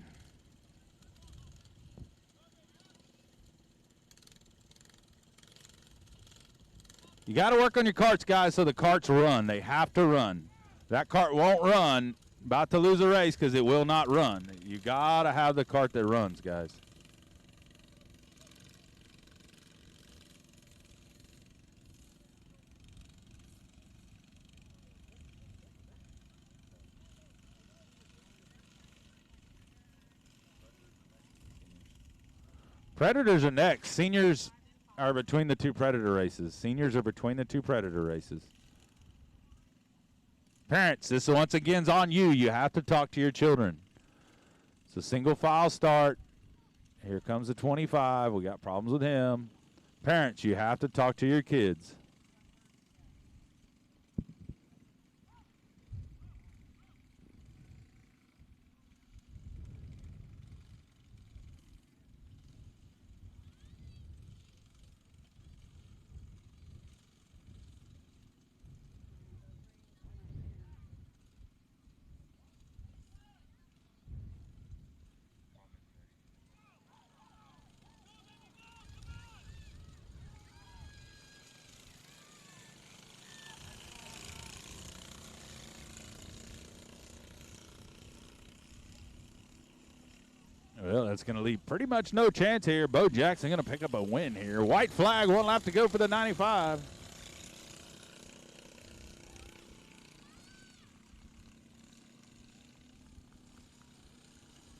You got to work on your carts, guys, so the carts run. They have to run. That cart won't run. About to lose a race because it will not run. You got to have the cart that runs, guys. Predators are next. Seniors are between the 2 Predator races. Seniors are between the 2 Predator races. Parents, this once again is on you. You have to talk to your children. It's a single file start. Here comes the 25. We got problems with him. Parents, you have to talk to your kids. Well, that's going to leave pretty much no chance here. Bo Jackson going to pick up a win here. White flag, 1 lap to go for the 95.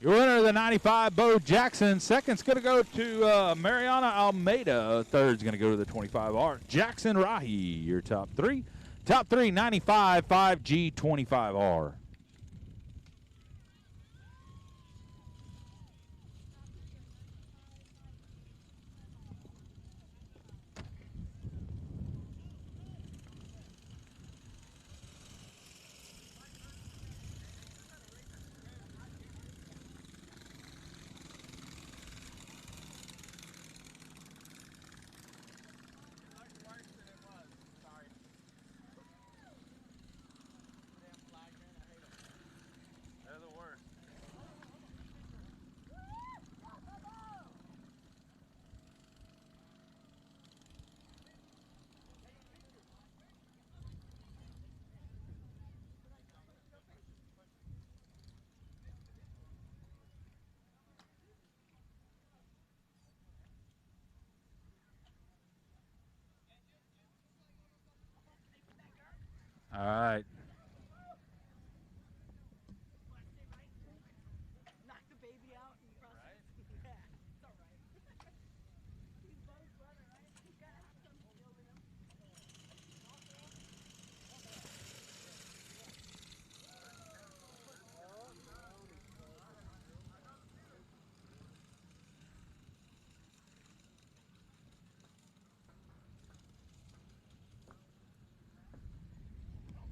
Your winner of the 95, Bo Jackson. Second's going to go to Mariana Almeida. Third's going to go to the 25R. Jackson Rahi, your top 3. Top 3, 95, 5G, 25R. All right. Knock the baby out and cross it. Yeah, it's all right. He's both running, right? You gotta have something over them.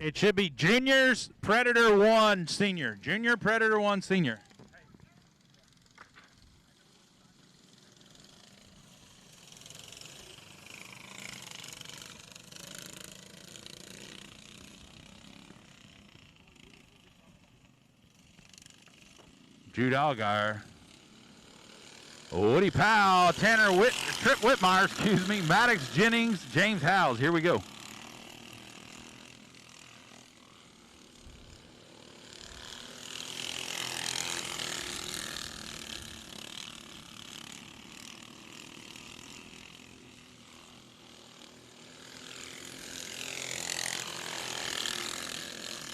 It should be Juniors Predator 1 Senior. Junior Predator 1 Senior. Jude Allgaier. Woody Powell, Trip Whitmire, excuse me, Maddox Jennings, James Howes. Here we go.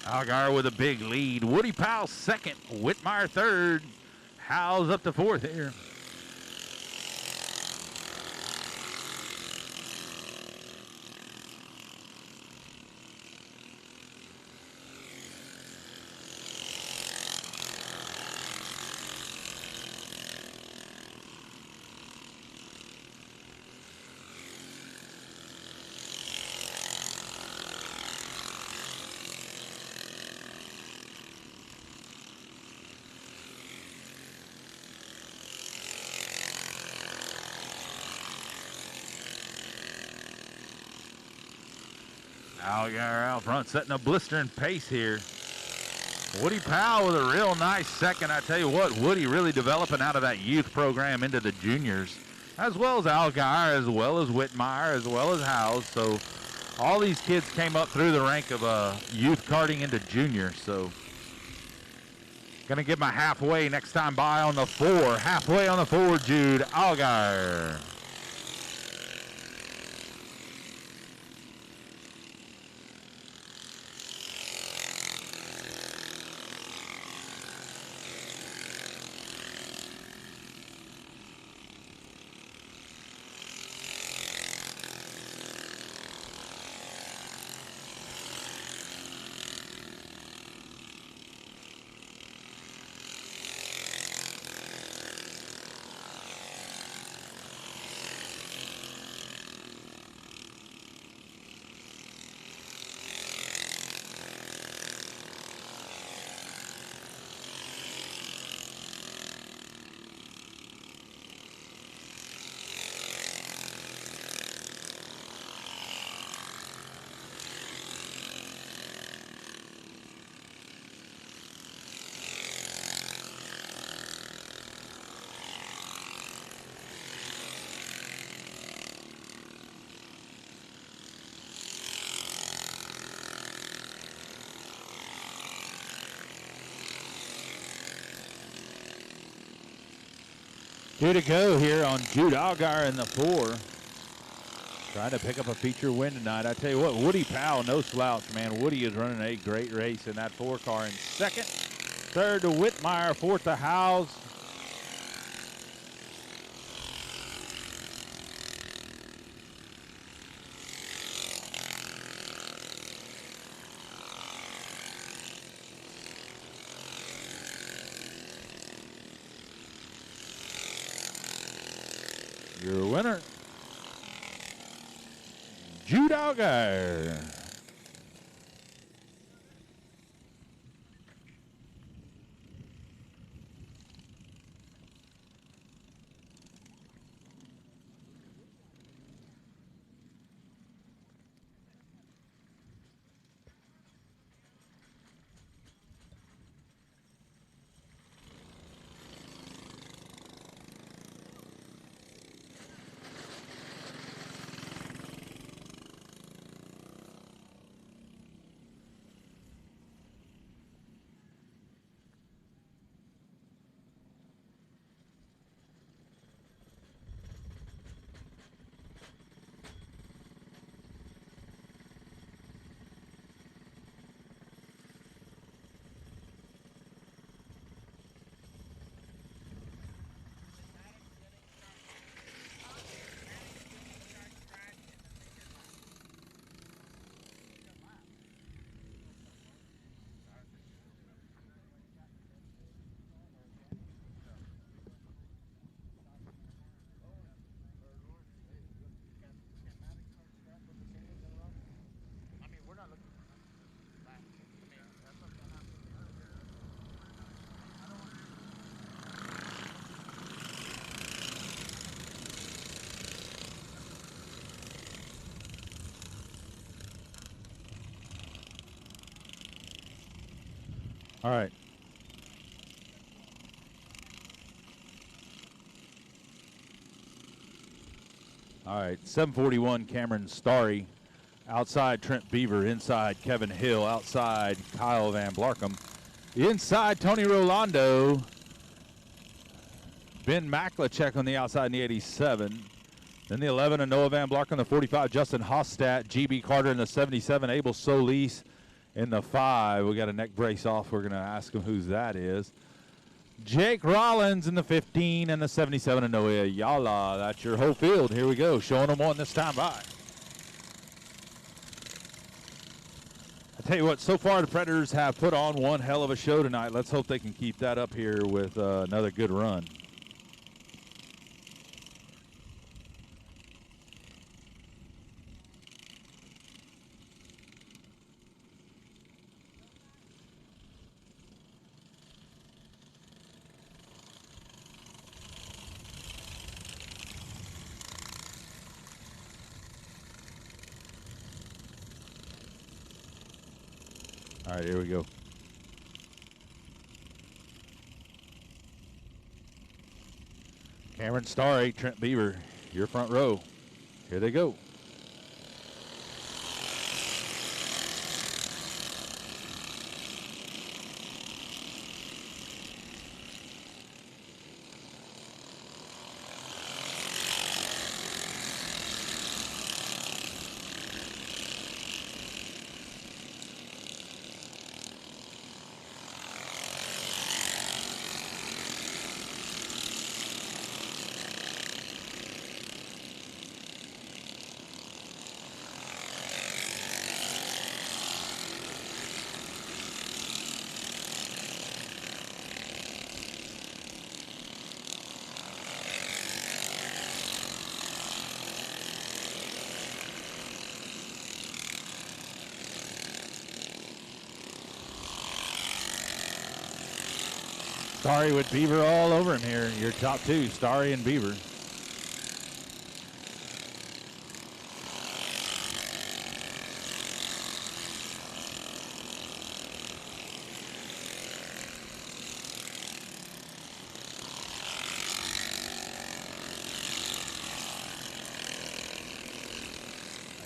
Allgaier with a big lead. Woody Powell second. Whitmire third. Howes up to fourth here. Allgaier out front, setting a blistering pace here. Woody Powell with a real nice second. I tell you what, Woody really developing out of that youth program into the juniors, as well as Allgaier, as well as Whitmire, as well as Howes. So all these kids came up through the rank of youth karting into juniors. So gonna give him a halfway next time by on the 4. Halfway on the 4, Jude Allgaier. Two to go here on Jude Allgaier in the 4. Trying to pick up a feature win tonight. I tell you what, Woody Powell, no slouch, man. Woody is running a great race in that 4 car in second. Third to Whitmire, fourth to Howes. Your winner, Jude Allgaier. All right. All right, 741 Cameron Starry. Outside Trent Beaver. Inside Kevin Hill. Outside Kyle Van Blarkham. Inside Tony Rolando. Ben Maklachek on the outside in the 87. Then the 11 and Noah Van Blarkham, the 45, Justin Hostat, GB Carter in the 77, Abel Solis in the 5. We got a neck brace off. We're going to ask him whose that is. Jake Rollins in the 15 and the 77 and Noah Yala. That's your whole field. Here we go. Showing them one this time by. I tell you what, so far the Predators have put on one hell of a show tonight. Let's hope they can keep that up here with another good run. All right, here we go. Cameron Starry, Trent Beaver, your front row. Here they go. Starry with Beaver all over him here. Your top two, Starry and Beaver.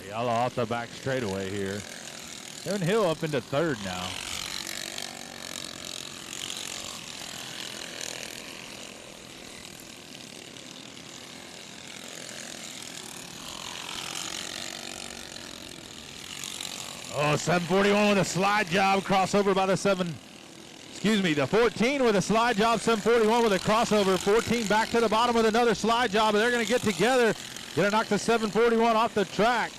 Ayala off the back straightaway here. Kevin Hill up into third now. Oh, 741 with a slide job, crossover by the the 14 with a slide job, 741 with a crossover, 14 back to the bottom with another slide job, and they're going to get together, going to knock the 741 off the track.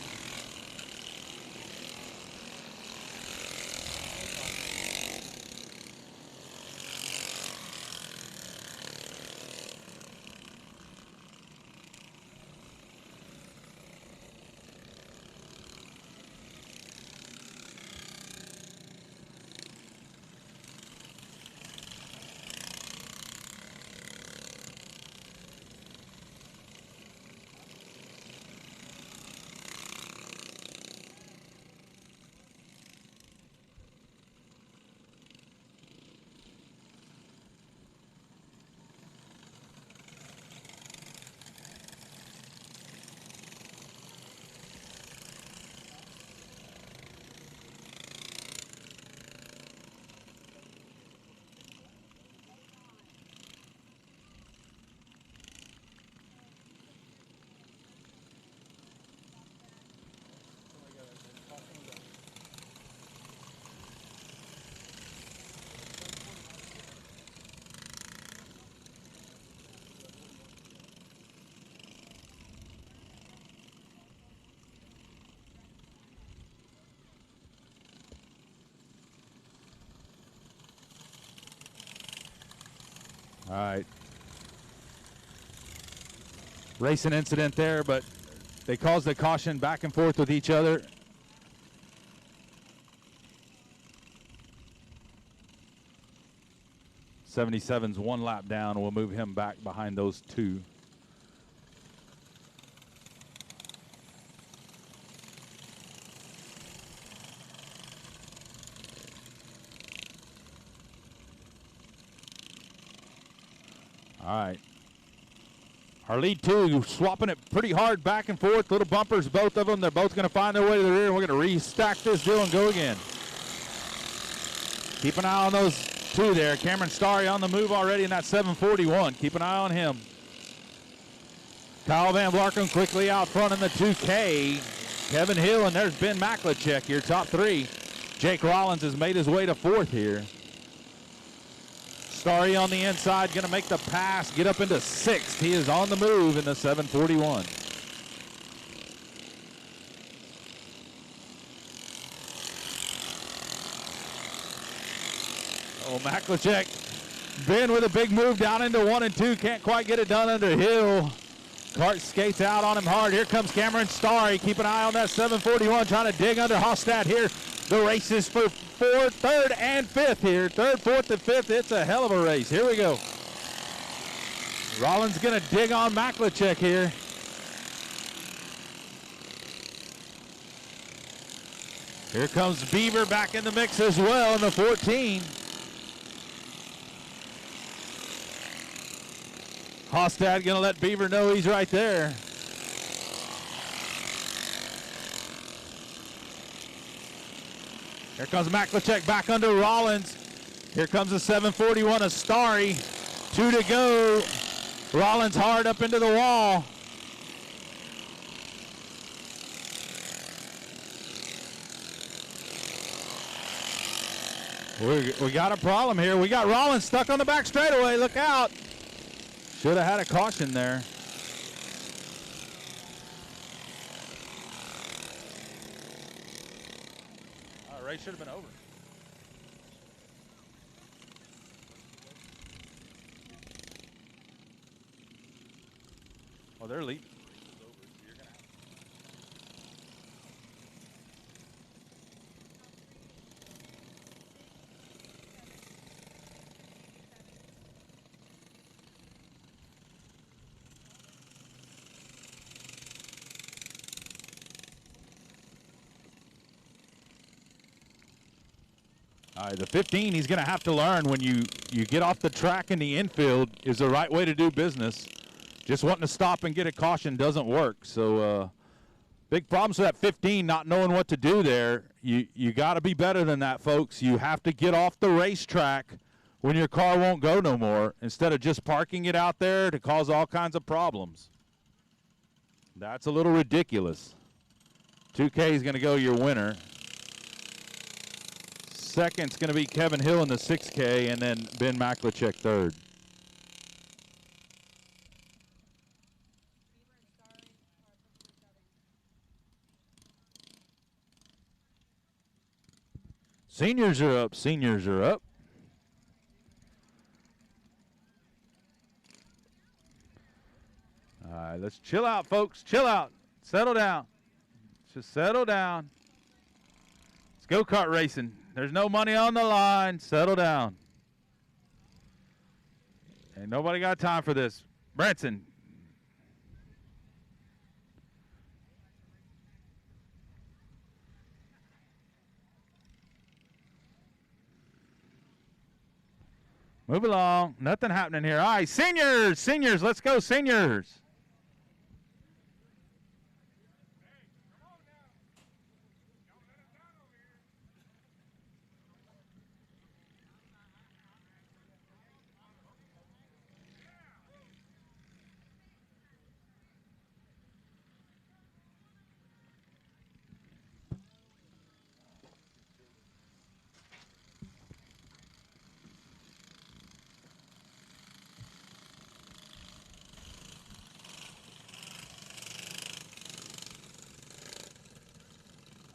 All right. Racing incident there, but they caused a caution back and forth with each other. '77's one lap down. We'll move him back behind those two. All right. Our lead two swapping it pretty hard back and forth. Little bumpers, both of them. They're both going to find their way to the rear. We're going to restack this deal and go again. Keep an eye on those two there. Cameron Starry on the move already in that 741. Keep an eye on him. Kyle Van Blarkum quickly out front in the 2K. Kevin Hill, and there's Ben Maklachek here, top three. Jake Rollins has made his way to fourth here. Starry on the inside, going to make the pass, get up into sixth. He is on the move in the 741. Oh, Maklachek, Ben with a big move down into 1 and 2. Can't quite get it done under Hill. Cart skates out on him hard. Here comes Cameron Starry. Keep an eye on that 741, trying to dig under Hostad here. The race is for fourth, third, and fifth here. Third, fourth, and fifth. It's a hell of a race. Here we go. Rollins going to dig on Maklachek here. Here comes Beaver back in the mix as well in the 14. Hostad going to let Beaver know he's right there. Here comes Maklachek back under Rollins. Here comes the 741 of Starry. 2 to go. Rollins hard up into the wall. We got a problem here. We got Rollins stuck on the back straightaway. Look out. Should have had a caution there. Race should have been over. Oh, they're leading. All right, the 15 he's going to have to learn when you get off the track in the infield is the right way to do business. Just wanting to stop and get a caution doesn't work. So big problems with that 15, not knowing what to do there. You got to be better than that, folks. You have to get off the racetrack when your car won't go no more instead of just parking it out there to cause all kinds of problems. That's a little ridiculous. 2K is going to go your winner. Second's going to be Kevin Hill in the 6K, and then Ben Maklachek third. Seniors are up. Seniors are up. All right, let's chill out, folks. Chill out. Settle down. Just settle down. It's go-kart racing. There's no money on the line. Settle down. Ain't nobody got time for this. Branson. Move along. Nothing happening here. All right, seniors. Seniors. Let's go, seniors.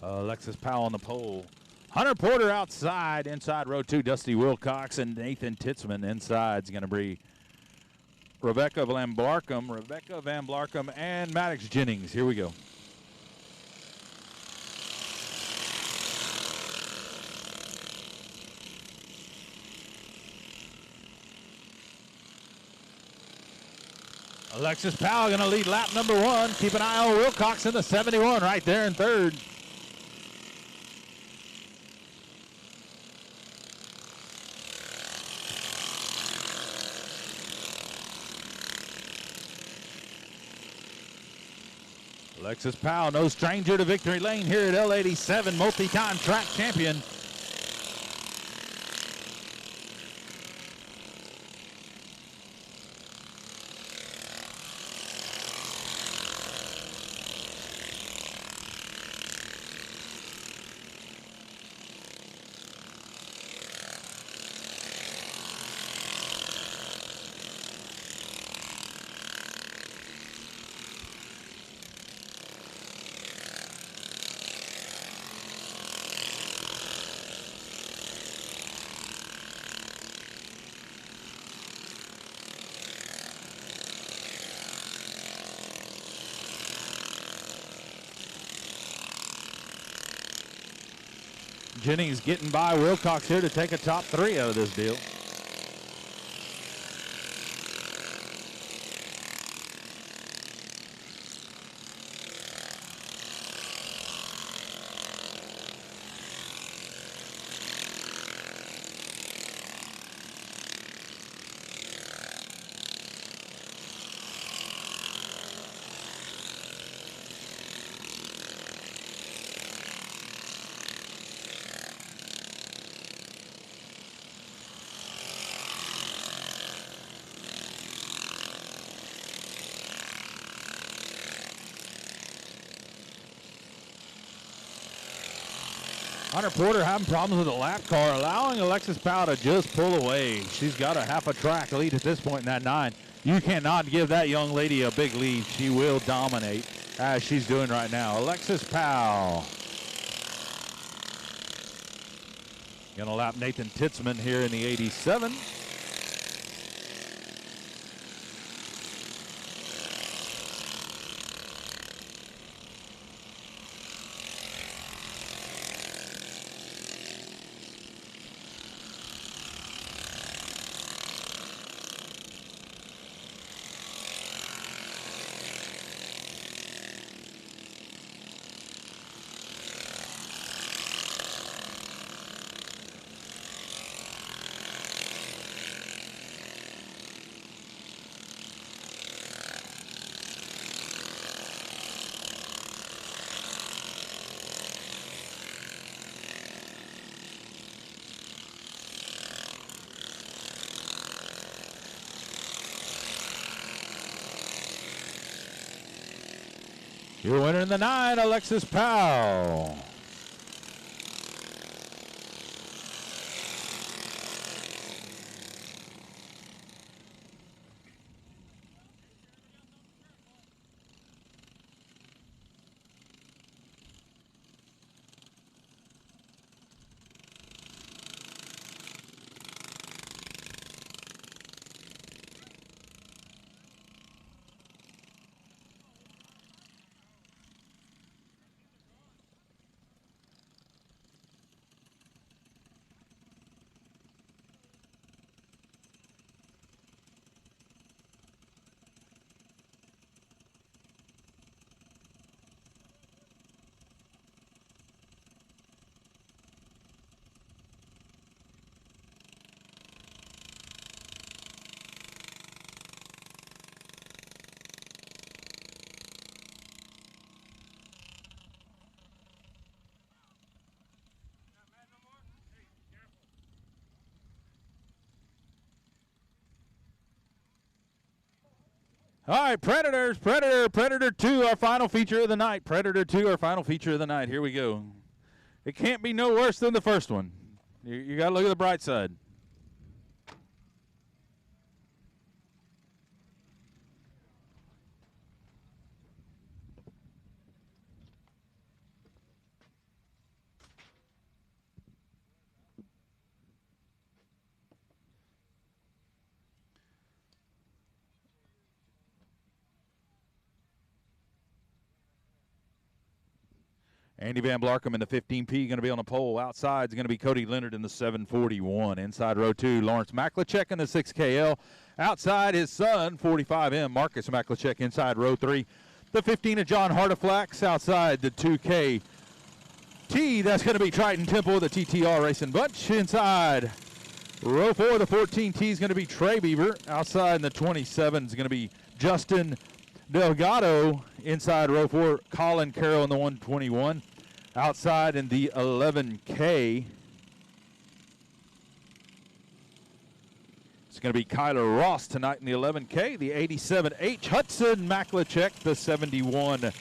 Alexis Powell on the pole. Hunter Porter outside, inside row 2, Dusty Wilcox, and Nathan Titzman inside is going to be Rebecca Van Blarkum, and Maddox Jennings. Here we go. Alexis Powell going to lead lap number 1. Keep an eye on Wilcox in the 71 right there in third. Alexis Powell, no stranger to victory lane here at L87, multi-time track champion. Jennings getting by Wilcox here to take a top 3 out of this deal. Hunter Porter having problems with the lap car, allowing Alexis Powell to just pull away. She's got a half a track lead at this point in that 9. You cannot give that young lady a big lead. She will dominate as she's doing right now. Alexis Powell. Gonna lap Nathan Titzman here in the 87. Your winner in the 9, Alexis Powell. All right, Predators, Predator 2, our final feature of the night. Predator 2, our final feature of the night. Here we go. It can't be no worse than the first one. You got to look at the bright side. Andy Van Blarkham in the 15P going to be on the pole. Outside is going to be Cody Leonard in the 741. Inside row 2, Lawrence Maklachek in the 6KL. Outside his son, 45M, Marcus Maklachek inside row 3. The 15 of John Hardaflax outside the 2K T. That's going to be Triton Temple, the TTR Racing Bunch. Inside row 4, the 14T is going to be Trey Beaver. Outside in the 27 is going to be Justin Delgado inside row 4. Colin Carroll in the 121. Outside in the 11K. It's going to be Kyler Ross tonight in the 11K. The 87H. Hudson Maklachek, the 71M.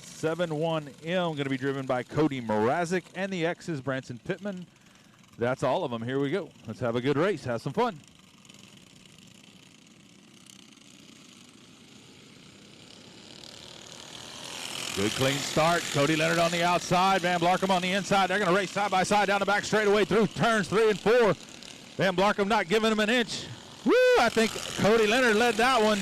71M going to be driven by Cody Mrazek. And the X is Branson Pittman. That's all of them. Here we go. Let's have a good race. Have some fun. Good clean start. Cody Leonard on the outside. Van Blarkham on the inside. They're going to race side by side down the back straightaway through turns 3 and 4. Van Blarkham not giving him an inch. Woo! I think Cody Leonard led that one.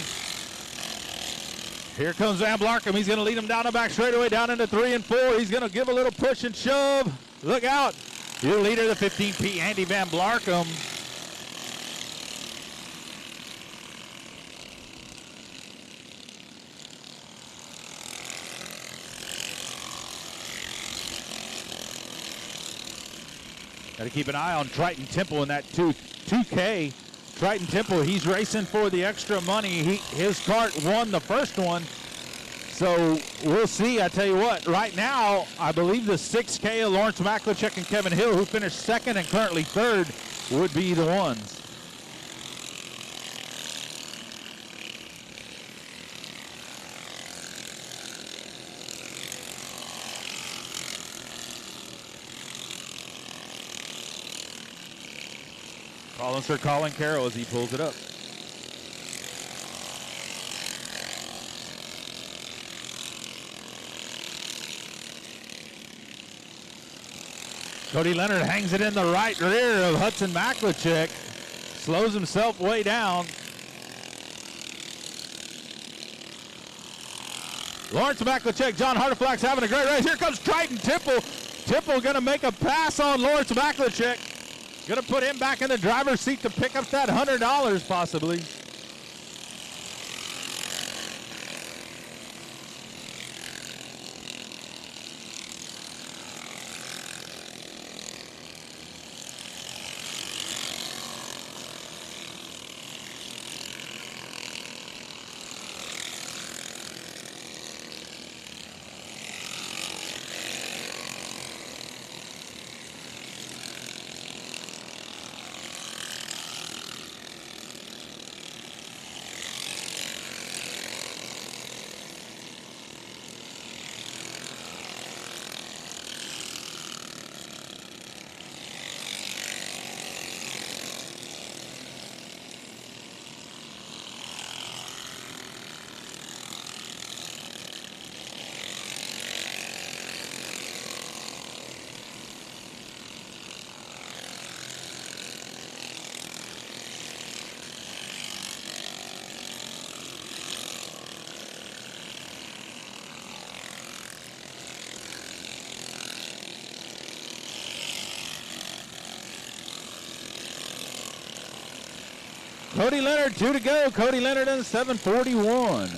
Here comes Van Blarkham. He's going to lead him down the back straightaway down into 3 and 4. He's going to give a little push and shove. Look out. Your leader, the 15P, Andy Van Blarkham. Got to keep an eye on Triton Temple in that 2K. Triton Temple, he's racing for the extra money. His cart won the first one. So we'll see. I tell you what, right now, I believe the 6K of Lawrence Maklachek and Kevin Hill, who finished second and currently third, would be the ones. Calling Sir Colin Carroll as he pulls it up. Cody Leonard hangs it in the right rear of Hudson Maklachek. Slows himself way down. Lawrence Maklachek, John Harteflax having a great race. Here comes Triton Temple. Temple going to make a pass on Lawrence Maklachek. Going to put him back in the driver's seat to pick up that $100 possibly. Cody Leonard, 2 to go. Cody Leonard in 741.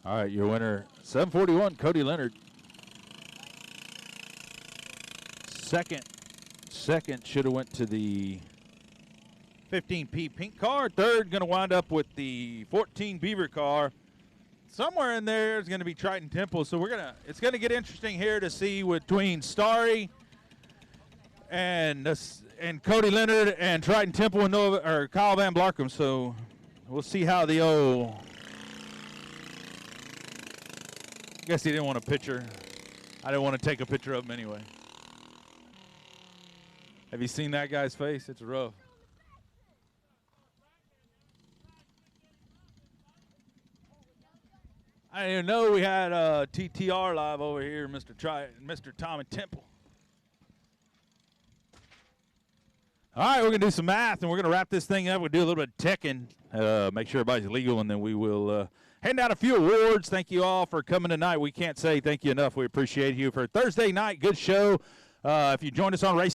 All right, your winner, 741, Cody Leonard. Second should have went to the 15P pink car. Third going to wind up with the 14 Beaver car. Somewhere in there is going to be Triton Temple. So it's going to get interesting here to see between Starry and Cody Leonard and Triton Temple and Kyle Van Blarkham. So we'll see how the old. I guess he didn't want a picture. I didn't want to take a picture of him anyway. Have you seen that guy's face? It's rough. I didn't even know we had TTR live over here, Mr. Tommy Temple. All right, we're going to do some math, and we're going to wrap this thing up. We'll do a little bit of teching, make sure everybody's legal, and then we will hand out a few awards. Thank you all for coming tonight. We can't say thank you enough. We appreciate you for Thursday night. Good show. If you joined us on Race